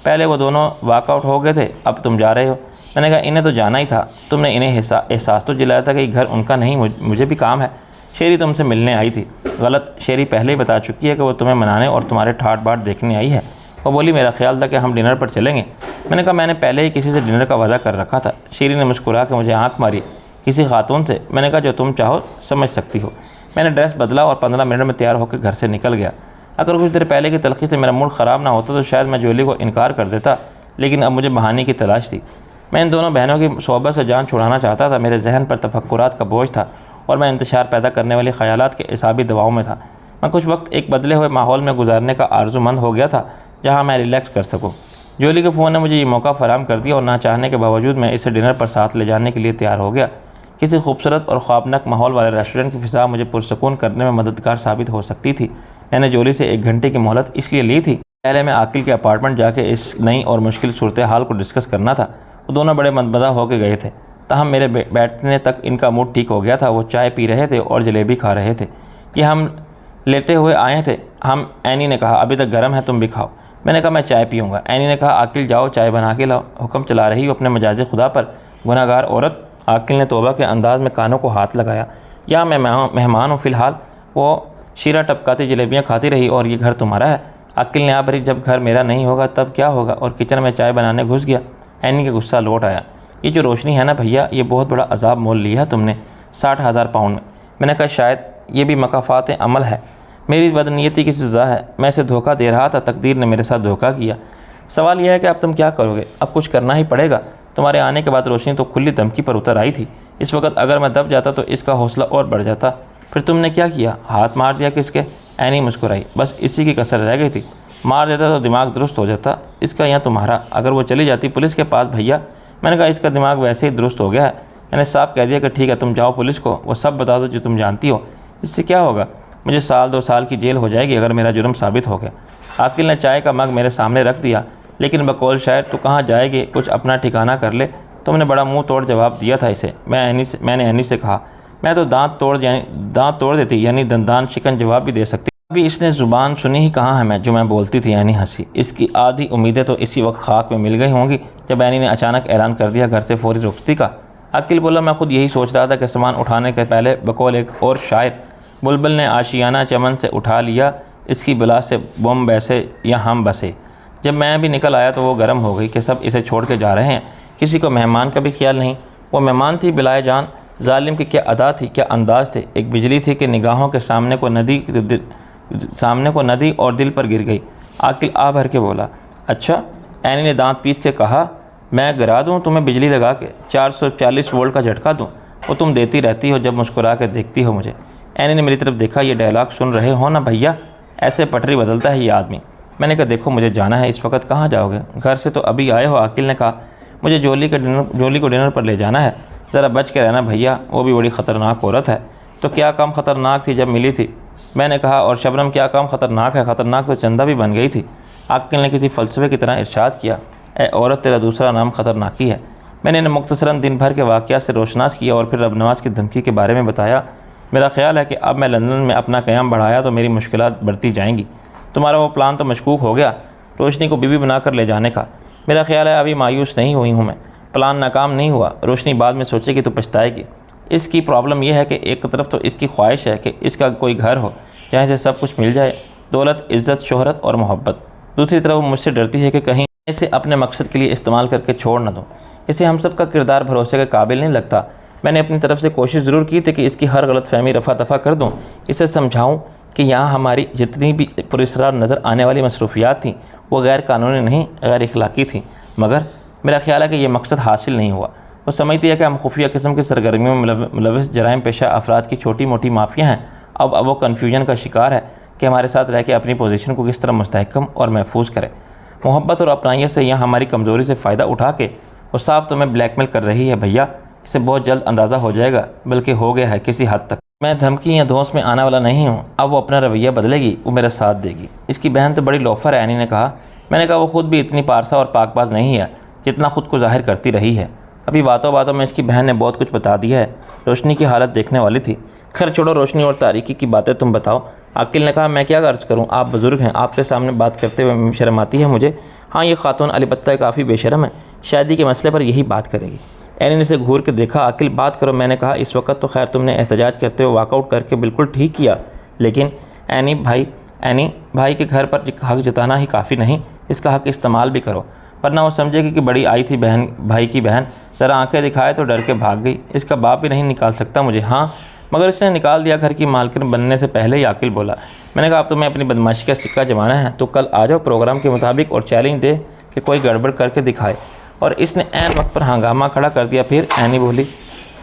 पहले वो दोनों वॉकआउट हो गए थे, अब तुम जा रहे हो। मैंने कहा इन्हें तो जाना ही था, तुमने इन्हें एहसास तो दिलाया था कि घर उनका नहीं, मुझे भी काम है। शेरी तुमसे मिलने आई थी। गलत, शेरी पहले ही बता चुकी है कि वो तुम्हें मनाने और तुम्हारे ठाट बाट देखने आई है। वो बोली मेरा ख्याल था कि हम डिनर पर चलेंगे। मैंने कहा मैंने पहले ही किसी से डिनर का वादा कर रखा था। शेरी ने मुस्कुरा के मुझे आंख मारी, किसी खातून से? मैंने कहा जो तुम चाहो समझ सकती हो। मैंने ड्रेस बदला और 15 मिनट में तैयार होकर घर से निकल गया। अगर कुछ देर पहले की तलखी से मेरा मूड ख़राब ना होता तो शायद मैं ज्वेली को इनकार कर देता, लेकिन अब मुझे बहाने की तलाश थी। मैं इन दोनों बहनों की सोहबत से जान छुड़ाना चाहता था। मेरे जहन पर तफक्कुरात का बोझ था और मैं इंतशार पैदा करने वाली ख़यालात के हिसाबी दबाव में था। मैं कुछ वक्त एक बदले हुए माहौल में गुजारने का आरज़ूमंद हो गया था, जहाँ मैं रिलैक्स कर सकूँ। ज्वेली के फ़ोन ने मुझे ये मौका फ़राहम कर दिया और ना चाहने के बावजूद मैं इसे डिनर पर साथ ले जाने के लिए तैयार हो गया। किसी खूबसूरत और ख्वाबनाक माहौल वाले रेस्टोरेंट की फ़िज़ा मुझे पुरसकून करने में मददगार साबित हो सकती थी। मैंने ज्वेली से 1 घंटे की मोहलत इसलिए ली थी, पहले मैं आकिल के अपार्टमेंट जाके इस नई और मुश्किल सूरत हाल को डिस्कस करना था। वो दोनों बड़े मंदमज़ा होकर गए थे, ताहम मेरे बैठने तक इनका मूड ठीक हो गया था। वो चाय पी रहे थे और जलेबी खा रहे थे। ये हम लेटे हुए आए थे। एनी ने कहा अभी तक गर्म है, तुम भी खाओ। मैंने कहा मैं चाय पीऊँगा। एनी ने कहा आकिल जाओ चाय बना के लाओ। हुक्म चला रही हो अपने मजाजी खुदा पर, गुनाहगार औरत। आकिल ने तौबा के अंदाज में कानों को हाथ लगाया। या मैं मेहमान हूँ फ़िलहाल। वो शीरा टपकाती जलेबियाँ खाती रही, और ये घर तुम्हारा है? आकिल ने भरी, जब घर मेरा नहीं होगा तब क्या होगा, और किचन में चाय बनाने घुस गया। एनी का गुस्सा लौट आया। ये जो रोशनी है ना भैया, ये बहुत बड़ा अजाब मोल लिया है तुमने 60,000 पाउंड में। मैंने कहा शायद ये भी मकाफ़ात अमल है, मेरी बदनीयती की सज़ा है। मैं इसे धोखा दे रहा था, तकदीर ने मेरे साथ धोखा किया। सवाल यह है कि अब तुम क्या करोगे? अब कुछ करना ही पड़ेगा। तुम्हारे आने के बाद रोशनी तो खुली धमकी पर उतर आई थी। इस वक्त अगर मैं दब जाता तो इसका हौसला और बढ़ जाता। फिर तुमने क्या किया? हाथ मार दिया किसके? एनी मुस्कुराई। बस इसी की कसर रह गई थी। मार देता तो दिमाग दुरुस्त हो जाता, इसका या तुम्हारा। अगर वो चली जाती पुलिस के पास भैया। मैंने कहा इसका दिमाग वैसे ही दुरुस्त हो गया है। मैंने साफ कह दिया कि ठीक है तुम जाओ पुलिस को, वो सब बता दो जो तुम जानती हो। इससे क्या होगा? मुझे 1-2 साल की जेल हो जाएगी अगर मेरा जुर्म साबित हो गया। आकिल ने चाय का मग मेरे सामने रख दिया। लेकिन बकौल शायद तू कहाँ जाएगी, कुछ अपना ठिकाना कर ले। तुमने बड़ा मुँह तोड़ जवाब दिया था इसे। मैंने एनी से कहा मैं तो दांत तोड़ देती, यानी दंदान शिकन जवाब भी दे सकती। अभी इसने ज़ुबान सुनी ही कहाँ है मैं जो मैं बोलती थी। एनी हंसी। इसकी आधी उम्मीदें तो इसी वक्त खाक में मिल गई होंगी जब एनी ने अचानक ऐलान कर दिया घर से फौरी रुखसती का। अकील बोला मैं खुद यही सोच रहा था कि सामान उठाने के पहले बकौल एक और शायर बुलबुल ने आशियाना चमन से उठा लिया, इसकी बिला से बम बैसे या हम बसे। जब मैं भी निकल आया तो वो गर्म हो गई कि सब इसे छोड़ के जा रहे हैं। किसी को मेहमान का भी ख्याल नहीं। वो मेहमान थी बिलाए जान। जालिम की क्या अदा थी, क्या अंदाज थे। एक बिजली थी कि निगाहों के सामने को नदी और दिल पर गिर गई। आकिल आ भर के बोला अच्छा। एनी ने दांत पीस के कहा मैं गिरा दूँ तुम्हें बिजली लगा के, 440 वोल्ट का झटका दूँ? वो तुम देती रहती हो जब मुस्कुरा के देखती हो मुझे। एनी ने मेरी तरफ देखा। ये डायलॉग सुन रहे हो ना भैया, ऐसे पटरी बदलता है ये आदमी। मैंने कहा देखो मुझे जाना है। इस वक्त कहाँ जाओगे? घर से तो अभी आए हो। आकिल ने कहा मुझे जोली को डिनर पर ले जाना है, ज़रा बच के रहना भैया, वो भी बड़ी ख़तरनाक औरत है। तो क्या कम ख़तरनाक थी जब मिली थी? मैंने कहा और शबनम क्या कम ख़तरनाक है? ख़तरनाक तो चंदा भी बन गई थी। आकिल ने किसी फ़लसफ़े की तरह इरशाद किया ए औरत, तेरा दूसरा नाम ख़तरनाकी है। मैंने इन्हें मुख्तसरन दिन भर के वाक़यात से रोशनास किया और फिर रब नवाज़ की धमकी के बारे में बताया। मेरा ख्याल है कि अब मैं लंदन में अपना क़याम बढ़ाया तो मेरी मुश्किलात बढ़ती जाएंगी। तुम्हारा वो प्लान तो मशकूक हो गया, रोशनी को बीवी बनाकर ले जाने का। मेरा ख्याल है अभी मायूस नहीं हुई हूँ मैं। प्लान नाकाम नहीं हुआ। रोशनी बाद में सोचेगी तो पछताएगी। इसकी प्रॉब्लम यह है कि एक तरफ तो इसकी ख्वाहिश है कि इसका कोई घर हो जहाँ से सब कुछ मिल जाए, दौलत, इज़्ज़त, शोहरत और मोहब्बत। दूसरी तरफ वो मुझसे डरती है कि कहीं इसे अपने मकसद के लिए इस्तेमाल करके छोड़ न दूँ। इसे हम सब का किरदार भरोसे के काबिल नहीं लगता। मैंने अपनी तरफ से कोशिश ज़रूर की थी कि इसकी हर गलत फहमी रफ़ा दफ़ा कर दूँ, इसे समझाऊँ कि यहाँ हमारी जितनी भी पुरस्कार नज़र आने वाली मसरूफियात थी वो गैर कानूनी नहीं, गैर इखलाकी थी। मगर मेरा ख्याल है कि ये मकसद हासिल नहीं हुआ। वो समझती है कि हम खुफिया किस्म की सरगर्मियों में मुलविस जराइम पेशा अफराद की छोटी मोटी माफिया हैं। अब वो कन्फ्यूजन का शिकार है कि हमारे साथ रह के अपनी पोजीशन को किस तरह मुस्तहकम और महफूज करे। मोहब्बत और अपनाइयत से यहाँ हमारी कमज़ोरी से फ़ायदा उठा के वो साफ तुम्हें ब्लैकमेल कर रही है भैया। इसे बहुत जल्द अंदाज़ा हो जाएगा, बल्कि हो गया है किसी हद तक। मैं धमकी या धौंस में आने वाला नहीं हूँ। अब वो अपना रवैया बदलेगी, वो मेरा साथ देगी। इसकी बहन तो बड़ी लोफर है, एनी ने कहा। मैंने कहा वो ख़ुद भी इतनी पारसा और पाकबाज नहीं है जितना ख़ुद को ज़ाहिर करती रही है। अभी बातों बातों में इसकी बहन ने बहुत कुछ बता दिया है। रोशनी की हालत देखने वाली थी। खैर छोड़ो, रोशनी और तारीकी की बातें तुम बताओ। आकिल ने कहा, मैं क्या अर्ज करूँ, आप बुज़ुर्ग हैं, आपके सामने बात करते हुए शर्म आती है मुझे। हाँ, ये खातून अलबत्ता काफ़ी बेशरम है, शादी के मसले पर यही बात करेगी। एनी ने इसे घूर के देखा। आकिल, बात करो। मैंने कहा, इस वक्त तो खैर तुमने एहतजाज करते हुए वॉकआउट करके बिल्कुल ठीक किया, लेकिन एनी भाई के घर पर हक जताना ही काफ़ी नहीं, इसका हक इस्तेमाल भी करो, वरना वो समझेगी कि बड़ी आई थी बहन, भाई की बहन। ज़रा आंखें दिखाए तो डर के भाग गई। इसका बाप भी नहीं निकाल सकता मुझे। हाँ, मगर इसने निकाल दिया घर की मालकिन बनने से पहले ही। आकिल बोला। मैंने कहा, अब तुम्हें अपनी बदमाशी का सिक्का जमाना है तो कल आ जाओ प्रोग्राम के मुताबिक और चैलेंज दे कि कोई गड़बड़ करके दिखाए। और इसने ऐन वक्त पर हंगामा खड़ा कर दिया। फिर एनी बोली,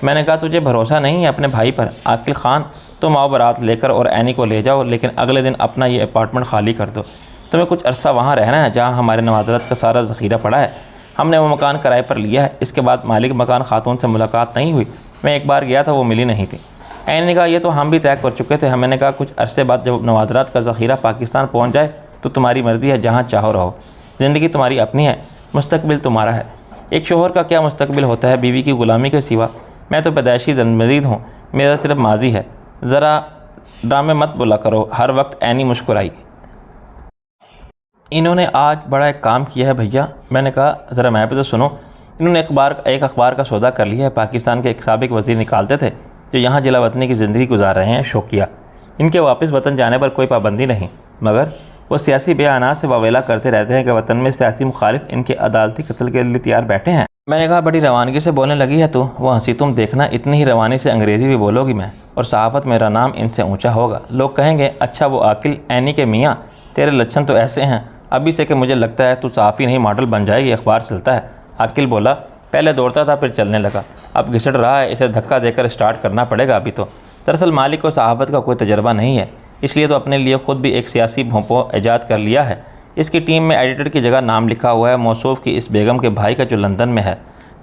मैंने कहा, तुझे भरोसा नहीं है अपने भाई पर। आकिल खान, तुम आओ बारात लेकर और एनी को ले जाओ, लेकिन अगले दिन अपना ये अपार्टमेंट खाली कर दो। तुम्हें कुछ अरसा वहाँ रहना है जहाँ हमारे नवाज़रात का सारा ज़ख़ीरा पड़ा है। हमने वो मकान किराए पर लिया है। इसके बाद मालिक मकान खातून से मुलाकात नहीं हुई। मैं एक बार गया था, वो मिली नहीं थी। एनी ने कहा, ये तो हम भी तय कर चुके थे। मैंने कहा, कुछ अरसे बाद जब नवाज़रात का ज़ख़ीरा पाकिस्तान पहुँच जाए तो तुम्हारी मर्ज़ी है, जहाँ चाहो रहो। ज़िंदगी तुम्हारी अपनी है, मुस्तकबिल तुम्हारा है। एक शोहर का क्या मुस्तकबिल होता है बीवी की ग़ुलामी के सिवा। मैं तो पैदाइशी जन्मदीद हूँ, मेरा सिर्फ माजी है। ज़रा ड्रामे मत बोला करो हर वक्त। एनी मुस्कुराई। इन्होंने आज बड़ा एक काम किया है भैया। मैंने कहा, ज़रा मैं भी तो सुनो। इन्होंने एक अखबार का सौदा कर लिया है। पाकिस्तान के एक साबिक वज़ीर निकालते थे जो यहाँ जिला वतनी की ज़िंदगी गुजार रहे हैं, शौकिया। इनके वापस वतन जाने पर कोई पाबंदी नहीं, मगर वो सियासी बयानात से वावेला करते रहते हैं कि वतन में सियासी मुखालिफ इनके अदालती कत्ल के लिए तैयार बैठे हैं। मैंने कहा, बड़ी रवानगी से बोलने लगी है तू। वो हंसी। तुम देखना, इतनी ही रवानी से अंग्रेज़ी भी बोलोगी मैं, और सहाफ़त मेरा नाम इनसे ऊँचा होगा। लोग कहेंगे, अच्छा वो आकिल, एनी के मियाँ, तेरे लक्षण तो ऐसे हैं अभी से कि मुझे लगता है तू सहाफ़ी नहीं मॉडल बन जाएगी। अखबार चलता है। आकिल बोला, पहले दौड़ता था फिर चलने लगा, अब घिसट रहा है। इसे धक्का देकर स्टार्ट करना पड़ेगा अभी तो। दरअसल मालिक को सहाफ़त का कोई तजर्बा नहीं है, इसलिए तो अपने लिए ख़ुद भी एक सियासी भोंपो ईजाद कर लिया है। इसकी टीम में एडिटर की जगह नाम लिखा हुआ है मौसूफ़ की इस बेगम के भाई का जो लंदन में है।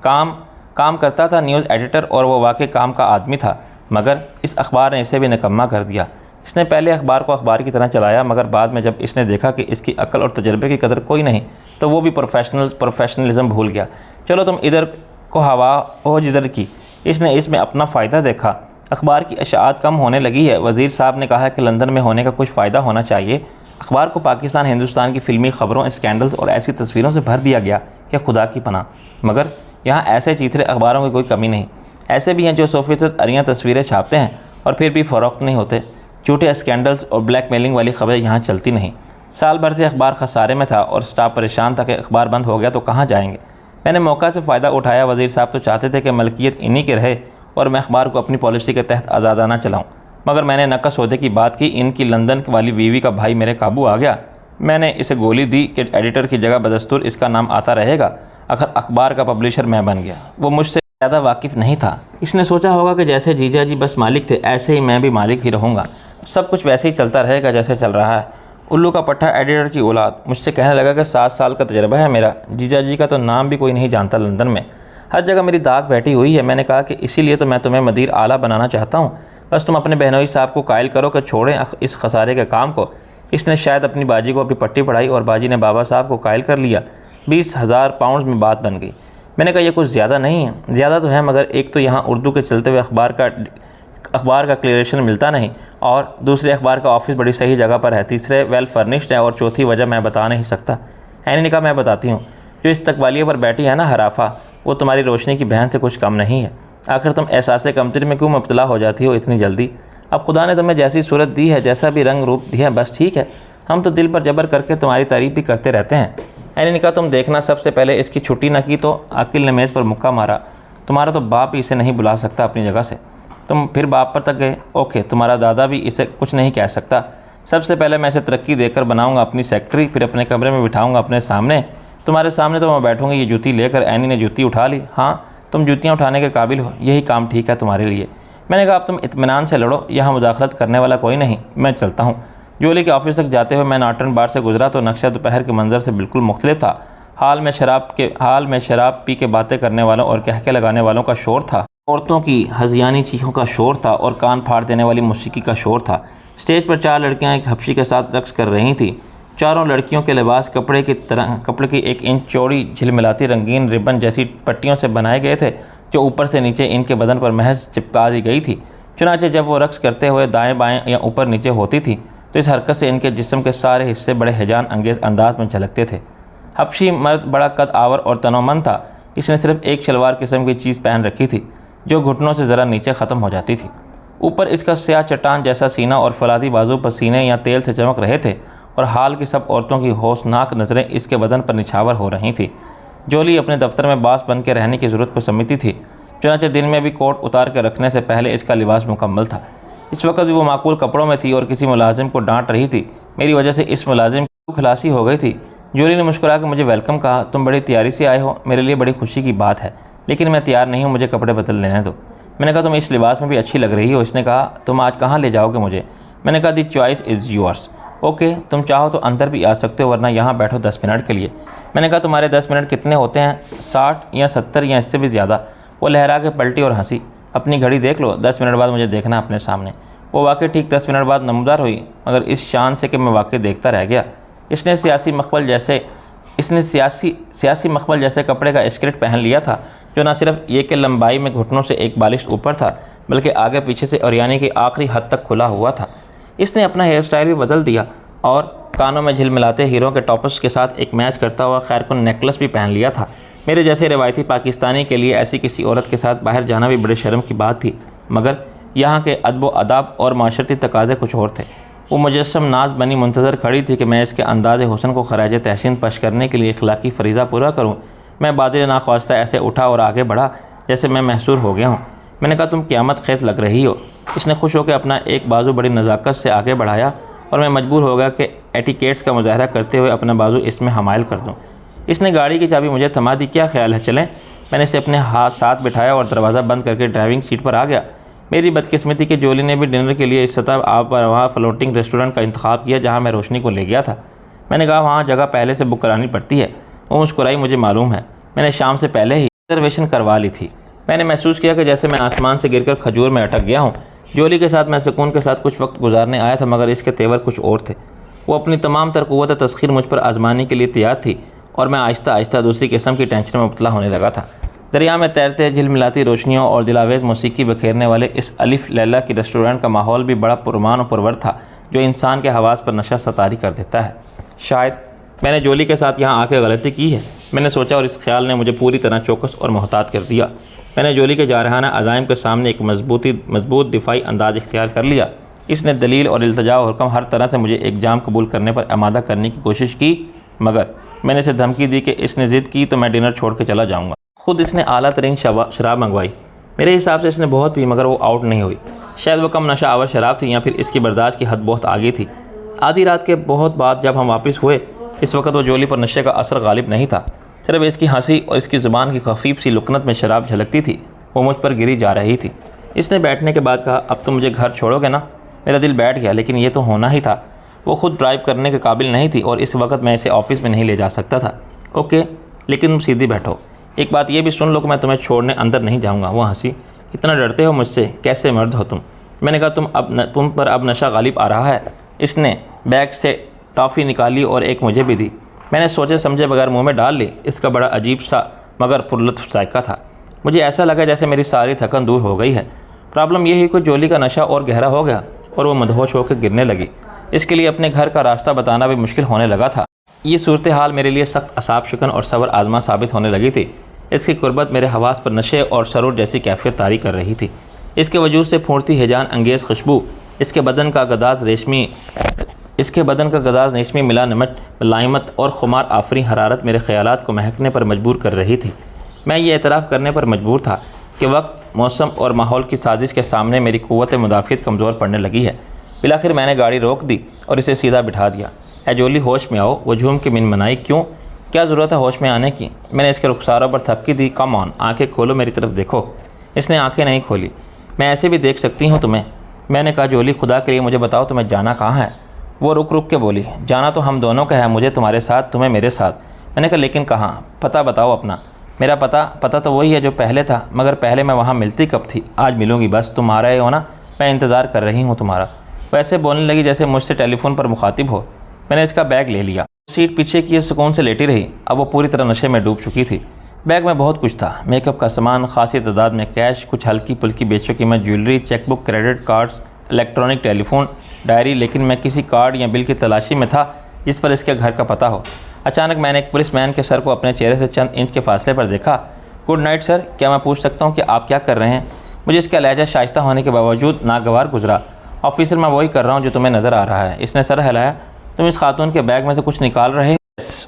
काम करता था न्यूज़ एडिटर, और वो वाकई काम का आदमी था, मगर इस अखबार ने इसे भी निकम्मा कर दिया। इसने पहले अखबार को अखबार की तरह चलाया, मगर बाद में जब इसने देखा कि इसकी अक्ल और तजर्बे की कदर कोई नहीं, तो वो भी प्रोफेशनलिज्म भूल गया। चलो तुम इधर को हवा हो जिधर की। इसने इसमें अपना फ़ायदा देखा। अखबार की अशात कम होने लगी है। वज़ीर साहब ने कहा है कि लंदन में होने का कुछ फ़ायदा होना चाहिए। अखबार को पाकिस्तान हिंदुस्तान की फ़िल्मी ख़बरों, स्कैंडल्स और ऐसी तस्वीरों से भर दिया गया कि खुदा की पनाह। मगर यहाँ ऐसे चीथरे अखबारों की कोई कमी नहीं। ऐसे भी हैं जो सोफिस्टिक अरियाँ तस्वीरें छापते हैं और फिर भी फ़रोख्त नहीं होते। झूठे स्कैंडल्स और ब्लैकमेलिंग वाली खबरें यहाँ चलती नहीं। साल भर से अखबार खसारे में था और स्टाफ परेशान था कि अखबार बंद हो गया तो कहाँ जाएंगे। मैंने मौका से फ़ायदा उठाया। वज़ीर साहब तो चाहते थे कि मलकियत इन्हीं के रहे और मैं अखबार को अपनी पॉलिसी के तहत आज़ादाना चलाऊँ, मगर मैंने नक्का सौदे की बात की। इनकी लंदन वाली बीवी का भाई मेरे काबू आ गया। मैंने इसे गोली दी कि एडिटर की जगह बदस्तूर इसका नाम आता रहेगा। अगर अखबार का पब्लिशर मैं बन गया। वो मुझसे ज़्यादा वाकिफ़ नहीं था। इसने सोचा होगा कि जैसे जीजा जी बस मालिक थे, ऐसे ही मैं भी मालिक ही रहूँगा। सब कुछ वैसे ही चलता रहेगा जैसे चल रहा है। उल्लू का पट्टा एडिटर की औलाद मुझसे कहने लगा कि 7 साल का तजर्बा है मेरा। जीजा जी का तो नाम भी कोई नहीं जानता लंदन में। हर जगह मेरी दाग बैठी हुई है। मैंने कहा कि इसीलिए तो मैं तुम्हें मदीर आला बनाना चाहता हूँ। बस तुम अपने बहनोई साहब को कायल करो कि छोड़ें इस खसारे के काम को। इसने शायद अपनी बाजी को अपनी पट्टी पढ़ाई और बाजी ने बाबा साहब को कायल कर लिया। 20,000 पाउंड में बात बन गई। मैंने कहा, यह कुछ ज़्यादा नहीं है। ज़्यादा तो है, मगर एक तो यहाँ उर्दू के चलते हुए अखबार का क्लियरेशन मिलता नहीं, और दूसरे अखबार का ऑफिस बड़ी सही जगह पर है, तीसरे वेल फर्निश्ड है, और चौथी वजह मैं बता नहीं सकता। एनी ने कहा, मैं बताती हूँ। जो इस तकबालिए पर बैठी है ना हराफा, वो तुम्हारी रोशनी की बहन से कुछ कम नहीं है। आखिर तुम एहसास कमतरी में क्यों मुब्तला हो जाती हो इतनी जल्दी? अब खुदा ने तुम्हें जैसी सूरत दी है, जैसा भी रंग रूप दिया है, बस ठीक है। हम तो दिल पर जबर करके तुम्हारी तारीफ़ भी करते रहते हैं। एनी ने कहा, तुम देखना, सबसे पहले इसकी छुट्टी न की तो। आकिल ने मेज़ पर मुक्का मारा। तुम्हारा तो बाप ही इसे नहीं बुला सकता अपनी जगह से। तुम फिर बाप पर तक गए। ओके, तुम्हारा दादा भी इसे कुछ नहीं कह सकता। सबसे पहले मैं इसे तरक्की देकर बनाऊंगा अपनी सेक्रेटरी, फिर अपने कमरे में बिठाऊंगा अपने सामने। तुम्हारे सामने तो मैं बैठूंगी ये जूती लेकर। एनी ने जूती उठा ली। हाँ, तुम जूतियाँ उठाने के काबिल हो, यही काम ठीक है तुम्हारे लिए। मैंने कहा, अब तुम इत्मीनान से लड़ो, यहाँ मुदाखलत करने वाला कोई नहीं, मैं चलता हूँ। जोली के ऑफिस तक जाते हुए मैं नाटन बार से गुजरा तो नक्शा दोपहर के मंजर से बिल्कुल मुख्तलिफ था। हाल में शराब पी के बातें करने वालों और कहके लगाने वालों का शोर था। औरतों की हज़ियानी चीखों का शोर था और कान फाड़ देने वाली मौसीकी का शोर था। स्टेज पर 4 लड़कियां एक हफ्शी के साथ रक्स कर रही थीं। चारों लड़कियों के लिबास कपड़े की 1 इंच चौड़ी झिलमिलाती रंगीन रिबन जैसी पट्टियों से बनाए गए थे, जो ऊपर से नीचे इनके बदन पर महज चिपका दी गई थी। चुनांचे जब वो रक्स करते हुए दाएं बाएं या ऊपर नीचे होती थी तो इस हरकत से इनके जिस्म के सारे हिस्से बड़े हैजान अंगेज अंदाज में झलकते थे। हबशी मर्द बड़ा कद आवर और तनोमंद था। इसने सिर्फ एक शलवार किस्म की चीज़ पहन रखी थी जो घुटनों से ज़रा नीचे ख़त्म हो जाती थी। ऊपर इसका स्याह चट्टान जैसा सीना और फौलादी बाजू पसीने या तेल से चमक रहे थे और हाल की सब औरतों की हौसनाक नज़रें इसके बदन पर निछावर हो रही थी। जोली अपने दफ्तर में बास बन के रहने की ज़रूरत को समझती थी, चुनांचे दिन में भी कोट उतार के रखने से पहले इसका लिबास मुकम्मल था। इस वक्त भी वो माकूल कपड़ों में थी और किसी मुलाजिम को डांट रही थी। मेरी वजह से इस मुलाजिम की खलासी हो गई थी। जोली ने मुस्कुरा कर मुझे वेलकम कहा। तुम बड़ी तैयारी से आए हो, मेरे लिए बड़ी खुशी की बात है, लेकिन मैं तैयार नहीं हूँ, मुझे कपड़े बदल लेने दो। मैंने कहा तुम इस लिबास में भी अच्छी लग रही हो। इसने कहा तुम आज कहाँ ले जाओगे मुझे? मैंने कहा दी चॉइस इज़ योर्स। ओके, तुम चाहो तो अंदर भी आ सकते हो, वरना यहाँ बैठो 10 मिनट के लिए। मैंने कहा तुम्हारे 10 मिनट कितने होते हैं? 60 या 70 या इससे भी ज़्यादा। वो लहरा के पलटी और हंसी। अपनी घड़ी देख लो, 10 मिनट बाद मुझे देखना अपने सामने। वो वाकई ठीक 10 मिनट बाद नमदार हुई, मगर इस शान से कि मैं वाकई देखता रह गया। इसने सियासी मखमल जैसे कपड़े का स्कर्ट पहन लिया था, जो न सिर्फ ये कि लंबाई में घुटनों से 1 बालिश ऊपर था, बल्कि आगे पीछे से और यानी कि आखिरी हद तक खुला हुआ था। इसने अपना हेयर स्टाइल भी बदल दिया और कानों में झिलमिलाते हीरों के टॉपर्स के साथ एक मैच करता हुआ खैरकुन नेकलेस भी पहन लिया था। मेरे जैसे रिवायती पाकिस्तानी के लिए ऐसी किसी औरत के साथ बाहर जाना भी बड़े शर्म की बात थी, मगर यहाँ के अदब अदाब और माशरती तकाज़े कुछ और थे। वो मुजस्सम नाज बनी मुंतज़र खड़ी थी कि मैं इसके अंदाज़ हुस्न को खराज तहसीन पेश करने के लिए इखलाकी फरीज़ा पूरा करूँ। मैं बादिल नाख्वास्ता ऐसे उठा और आगे बढ़ा जैसे मैं महसूर हो गया हूँ। मैंने कहा तुम क़यामत खेत लग रही हो। इसने खुश होकर अपना एक बाजू बड़ी नज़ाकत से आगे बढ़ाया और मैं मजबूर हो गया कि एटिकेट्स का मुजाहरा करते हुए अपना बाजू इसमें हमायल कर दूँ। इसने गाड़ी की चाबी मुझे थमा दी। क्या ख्याल है चलें? मैंने इसे अपने हाथ साथ बिठाया और दरवाज़ा बंद करके ड्राइविंग सीट पर आ गया। मेरी बदकिस्मती कि जोली ने भी डिनर के लिए इस सतह आप वहाँ फ्लोटिंग रेस्टोरेंट का इंतखाब किया जहाँ मैं रोशनी को ले गया था। मैंने कहा वहाँ जगह पहले से बुक करानी पड़ती है। वो मुस्कुराई। मुझे मालूम है, मैंने शाम से पहले ही रिजर्वेशन करवा ली थी। मैंने महसूस किया कि जैसे मैं आसमान से गिरकर खजूर में अटक गया हूँ। जोली के साथ मैं सुकून के साथ कुछ वक्त गुजारने आया था, मगर इसके तेवर कुछ और थे। वो अपनी तमाम तर क़ुव्वत तस्खीर मुझ पर आजमाने के लिए तैयार थी और मैं आहिस्ता आहिस्ता दूसरी किस्म की टेंशन में मुब्तला होने लगा था। दरिया में तैरते झिलमिलाती रोशनियों और दिलावेज़ मौसीकी बखेरने वाले इस अलिफ लैला की रेस्टोरेंट का माहौल भी बड़ा पुरमान और पुरवर था, जो इंसान के हवास पर नशा सतारी कर देता है। शायद मैंने जोली के साथ यहाँ आके गलती की है, मैंने सोचा, और इस ख्याल ने मुझे पूरी तरह चौकस और मोहतात कर दिया। मैंने जोली के जारहाना अज़ाइम के सामने एक मजबूत दिफाई अंदाज इख्तियार कर लिया। इसने दलील और इल्तजा और हुक्म हर तरह से मुझे एक जाम कबूल करने पर आमादा करने की कोशिश की, मगर मैंने इसे धमकी दी कि इसने ज़िद की तो मैं डिनर छोड़ के चला जाऊँगा। ख़ुद इसने आला तरीन शराब मंगवाई। मेरे हिसाब से इसने बहुत पी, मगर वो आउट नहीं हुई। शायद वो कम नशा आवर शराब थी या फिर इसकी बर्दाश्त की हद बहुत आगे थी। आधी रात के बहुत बाद जब हम वापस हुए, इस वक्त वो जोली पर नशे का असर गालिब नहीं था। सिर्फ इसकी हंसी और इसकी ज़ुबान की खफीफ सी लुकनत में शराब झलकती थी। वो मुझ पर गिरी जा रही थी। इसने बैठने के बाद कहा, अब तुम मुझे घर छोड़ोगे ना? मेरा दिल बैठ गया, लेकिन ये तो होना ही था। वो ख़ुद ड्राइव करने के काबिल नहीं थी और इस वक्त मैं इसे ऑफिस में नहीं ले जा सकता था। ओके, लेकिन तुम सीधी बैठो। एक बात ये भी सुन लो कि मैं तुम्हें छोड़ने अंदर नहीं जाऊँगा। वो हंसी। इतना डरते हो मुझसे? कैसे मर्द हो तुम? मैंने कहा तुम पर अब नशा गालिब आ रहा है। इसने बैग से टॉफ़ी निकाली और एक मुझे भी दी। मैंने सोचे समझे बगैर मुंह में डाल ली। इसका बड़ा अजीब सा मगर पुरलुत्फ़ जायका था। मुझे ऐसा लगा जैसे मेरी सारी थकन दूर हो गई है। प्रॉब्लम यही कि जोली का नशा और गहरा हो गया और वो मदहोश होकर गिरने लगी। इसके लिए अपने घर का रास्ता बताना भी मुश्किल होने लगा था। ये सूरत हाल मेरे लिए सख्त असाब शिकन और सब्र आजमा साबित होने लगी थी। इसकी कुर्बत मेरे हवास पर नशे और सरूर जैसी कैफियत तारी कर रही थी। इसके वजूद से फूटती हिजान अंगेज़ खुशबू, इसके बदन का गदाज रेशमी मिला नमट मुलायमत और खुमार आफरी हरारत मेरे ख्यालात को महकने पर मजबूर कर रही थी। मैं ये एतराफ़ करने पर मजबूर था कि वक्त, मौसम और माहौल की साजिश के सामने मेरी क़ुव्वत मुदाफ़ियत कमज़ोर पड़ने लगी है। बिलाखिर मैंने गाड़ी रोक दी और इसे सीधा बिठा दिया। है जोली, होश में आओ। वो झूम के मिन मनाई। क्यों? क्या ज़रूरत है होश में आने की? मैंने इसके रुखसारों पर थपकी दी। कम ऑन, आँखें खोलो, मेरी तरफ देखो। इसने आँखें नहीं खोली। मैं ऐसे भी देख सकती हूँ तुम्हें। मैंने कहा, जोली खुदा के लिए मुझे बताओ तुम्हें जाना कहाँ है? वो रुक रुक के बोली, जाना तो हम दोनों का है, मुझे तुम्हारे साथ, तुम्हें मेरे साथ। मैंने कहा, लेकिन कहाँ? पता बताओ अपना। मेरा पता तो वही है जो पहले था, मगर पहले मैं वहाँ मिलती कब थी? आज मिलूँगी, बस तुम आ रहे हो ना, मैं इंतज़ार कर रही हूँ तुम्हारा। वैसे बोलने लगी जैसे मुझसे टेलीफोन पर मुखातिब हो। मैंने इसका बैग ले लिया। सीट पीछे की सुकून से लेटी रही। अब वो पूरी तरह नशे में डूब चुकी थी। बैग में बहुत कुछ था, मेकअप का सामान, खासी तादाद में कैश, कुछ हल्की पुल्की बेशकीमत jewellery, chequebook, credit cards, electronic telephone, diary. लेकिन मैं किसी कार्ड या बिल की तलाशी में था जिस पर इसके घर का पता हो। अचानक मैंने एक पुलिसमैन के सर को अपने चेहरे से चंद इंच के फासले पर देखा। गुड नाइट सर, क्या मैं पूछ सकता हूँ कि आप क्या कर रहे हैं? मुझे इसका लहजा शाइस्ता होने के बावजूद नागवार गुजरा। ऑफिसर, मैं वही कर रहा हूँ जो तुम्हें नज़र आ रहा है। इसने सर हिलाया। तुम इस खातून के बैग में से कुछ निकाल रहे हो?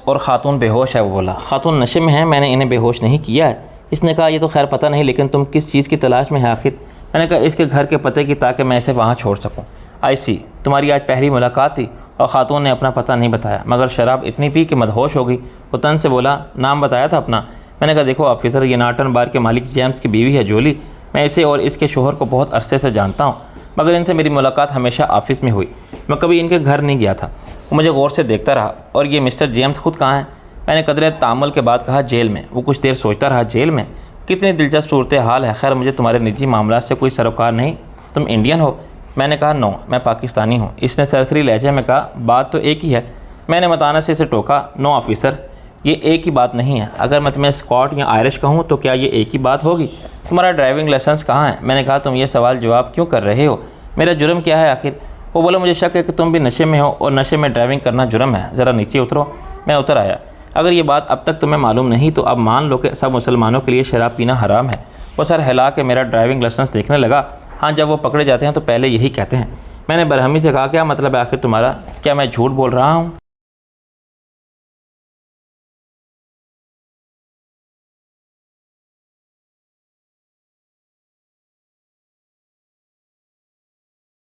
और ख़ातून बेहोश है, वो बोला। ख़ातून नशे में है, मैंने इन्हें बेहोश नहीं किया है। इसने कहा, ये तो खैर पता नहीं, लेकिन तुम किस चीज़ की तलाश में है आखिर? मैंने कहा, इसके घर के पते की, ताकि मैं इसे वहाँ छोड़ सकूँ। आई सी, तुम्हारी आज पहली मुलाकात थी। और ख़ातून ने अपना पता नहीं बताया, मगर शराब इतनी पी कि मदहोश हो गई। वो तन से बोला, नाम बताया था अपना? मैंने कहा, देखो ऑफिसर, ये नाटन बार के मालिक जेम्स की बीवी है जोली। मैं इसे और इसके शोहर को बहुत अरसे से जानता हूँ, मगर इनसे मेरी मुलाकात हमेशा ऑफिस में हुई। मैं कभी इनके घर नहीं गया था। वो मुझे गौर से देखता रहा। और ये मिस्टर जेम्स खुद कहाँ हैं? मैंने कदरे तामुल के बाद कहा, जेल में। वो कुछ देर सोचता रहा। जेल में? कितनी दिलचस्प सूरत हाल है। खैर, मुझे तुम्हारे निजी मामला से कोई सरोकार नहीं। तुम इंडियन हो? मैंने कहा, नो, मैं पाकिस्तानी हूँ। इसने सरसरी लहजे में कहा, बात तो एक ही है। मैंने मताना से इसे टोका, नो ऑफिसर, ये एक ही बात नहीं है। अगर मैं तुम्हें स्कॉट या आयरिश कहूँ तो क्या ये एक ही बात होगी? तुम्हारा ड्राइविंग लाइसेंस कहाँ है? मैंने कहा, तुम ये सवाल जवाब क्यों कर रहे हो? मेरा जुर्म क्या है आखिर? वो बोला, मुझे शक है कि तुम भी नशे में हो और नशे में ड्राइविंग करना जुर्म है। ज़रा नीचे उतरो। मैं उतर आया। अगर ये बात अब तक तुम्हें मालूम नहीं तो अब मान लो कि सब मुसलमानों के लिए शराब पीना हराम है। वो सर हिला के मेरा ड्राइविंग लाइसेंस देखने लगा। हाँ, जब वो पकड़े जाते हैं तो पहले यही कहते हैं। मैंने बरहमी से कहा, क्या मतलब है आखिर तुम्हारा? क्या मैं झूठ बोल रहा हूँ?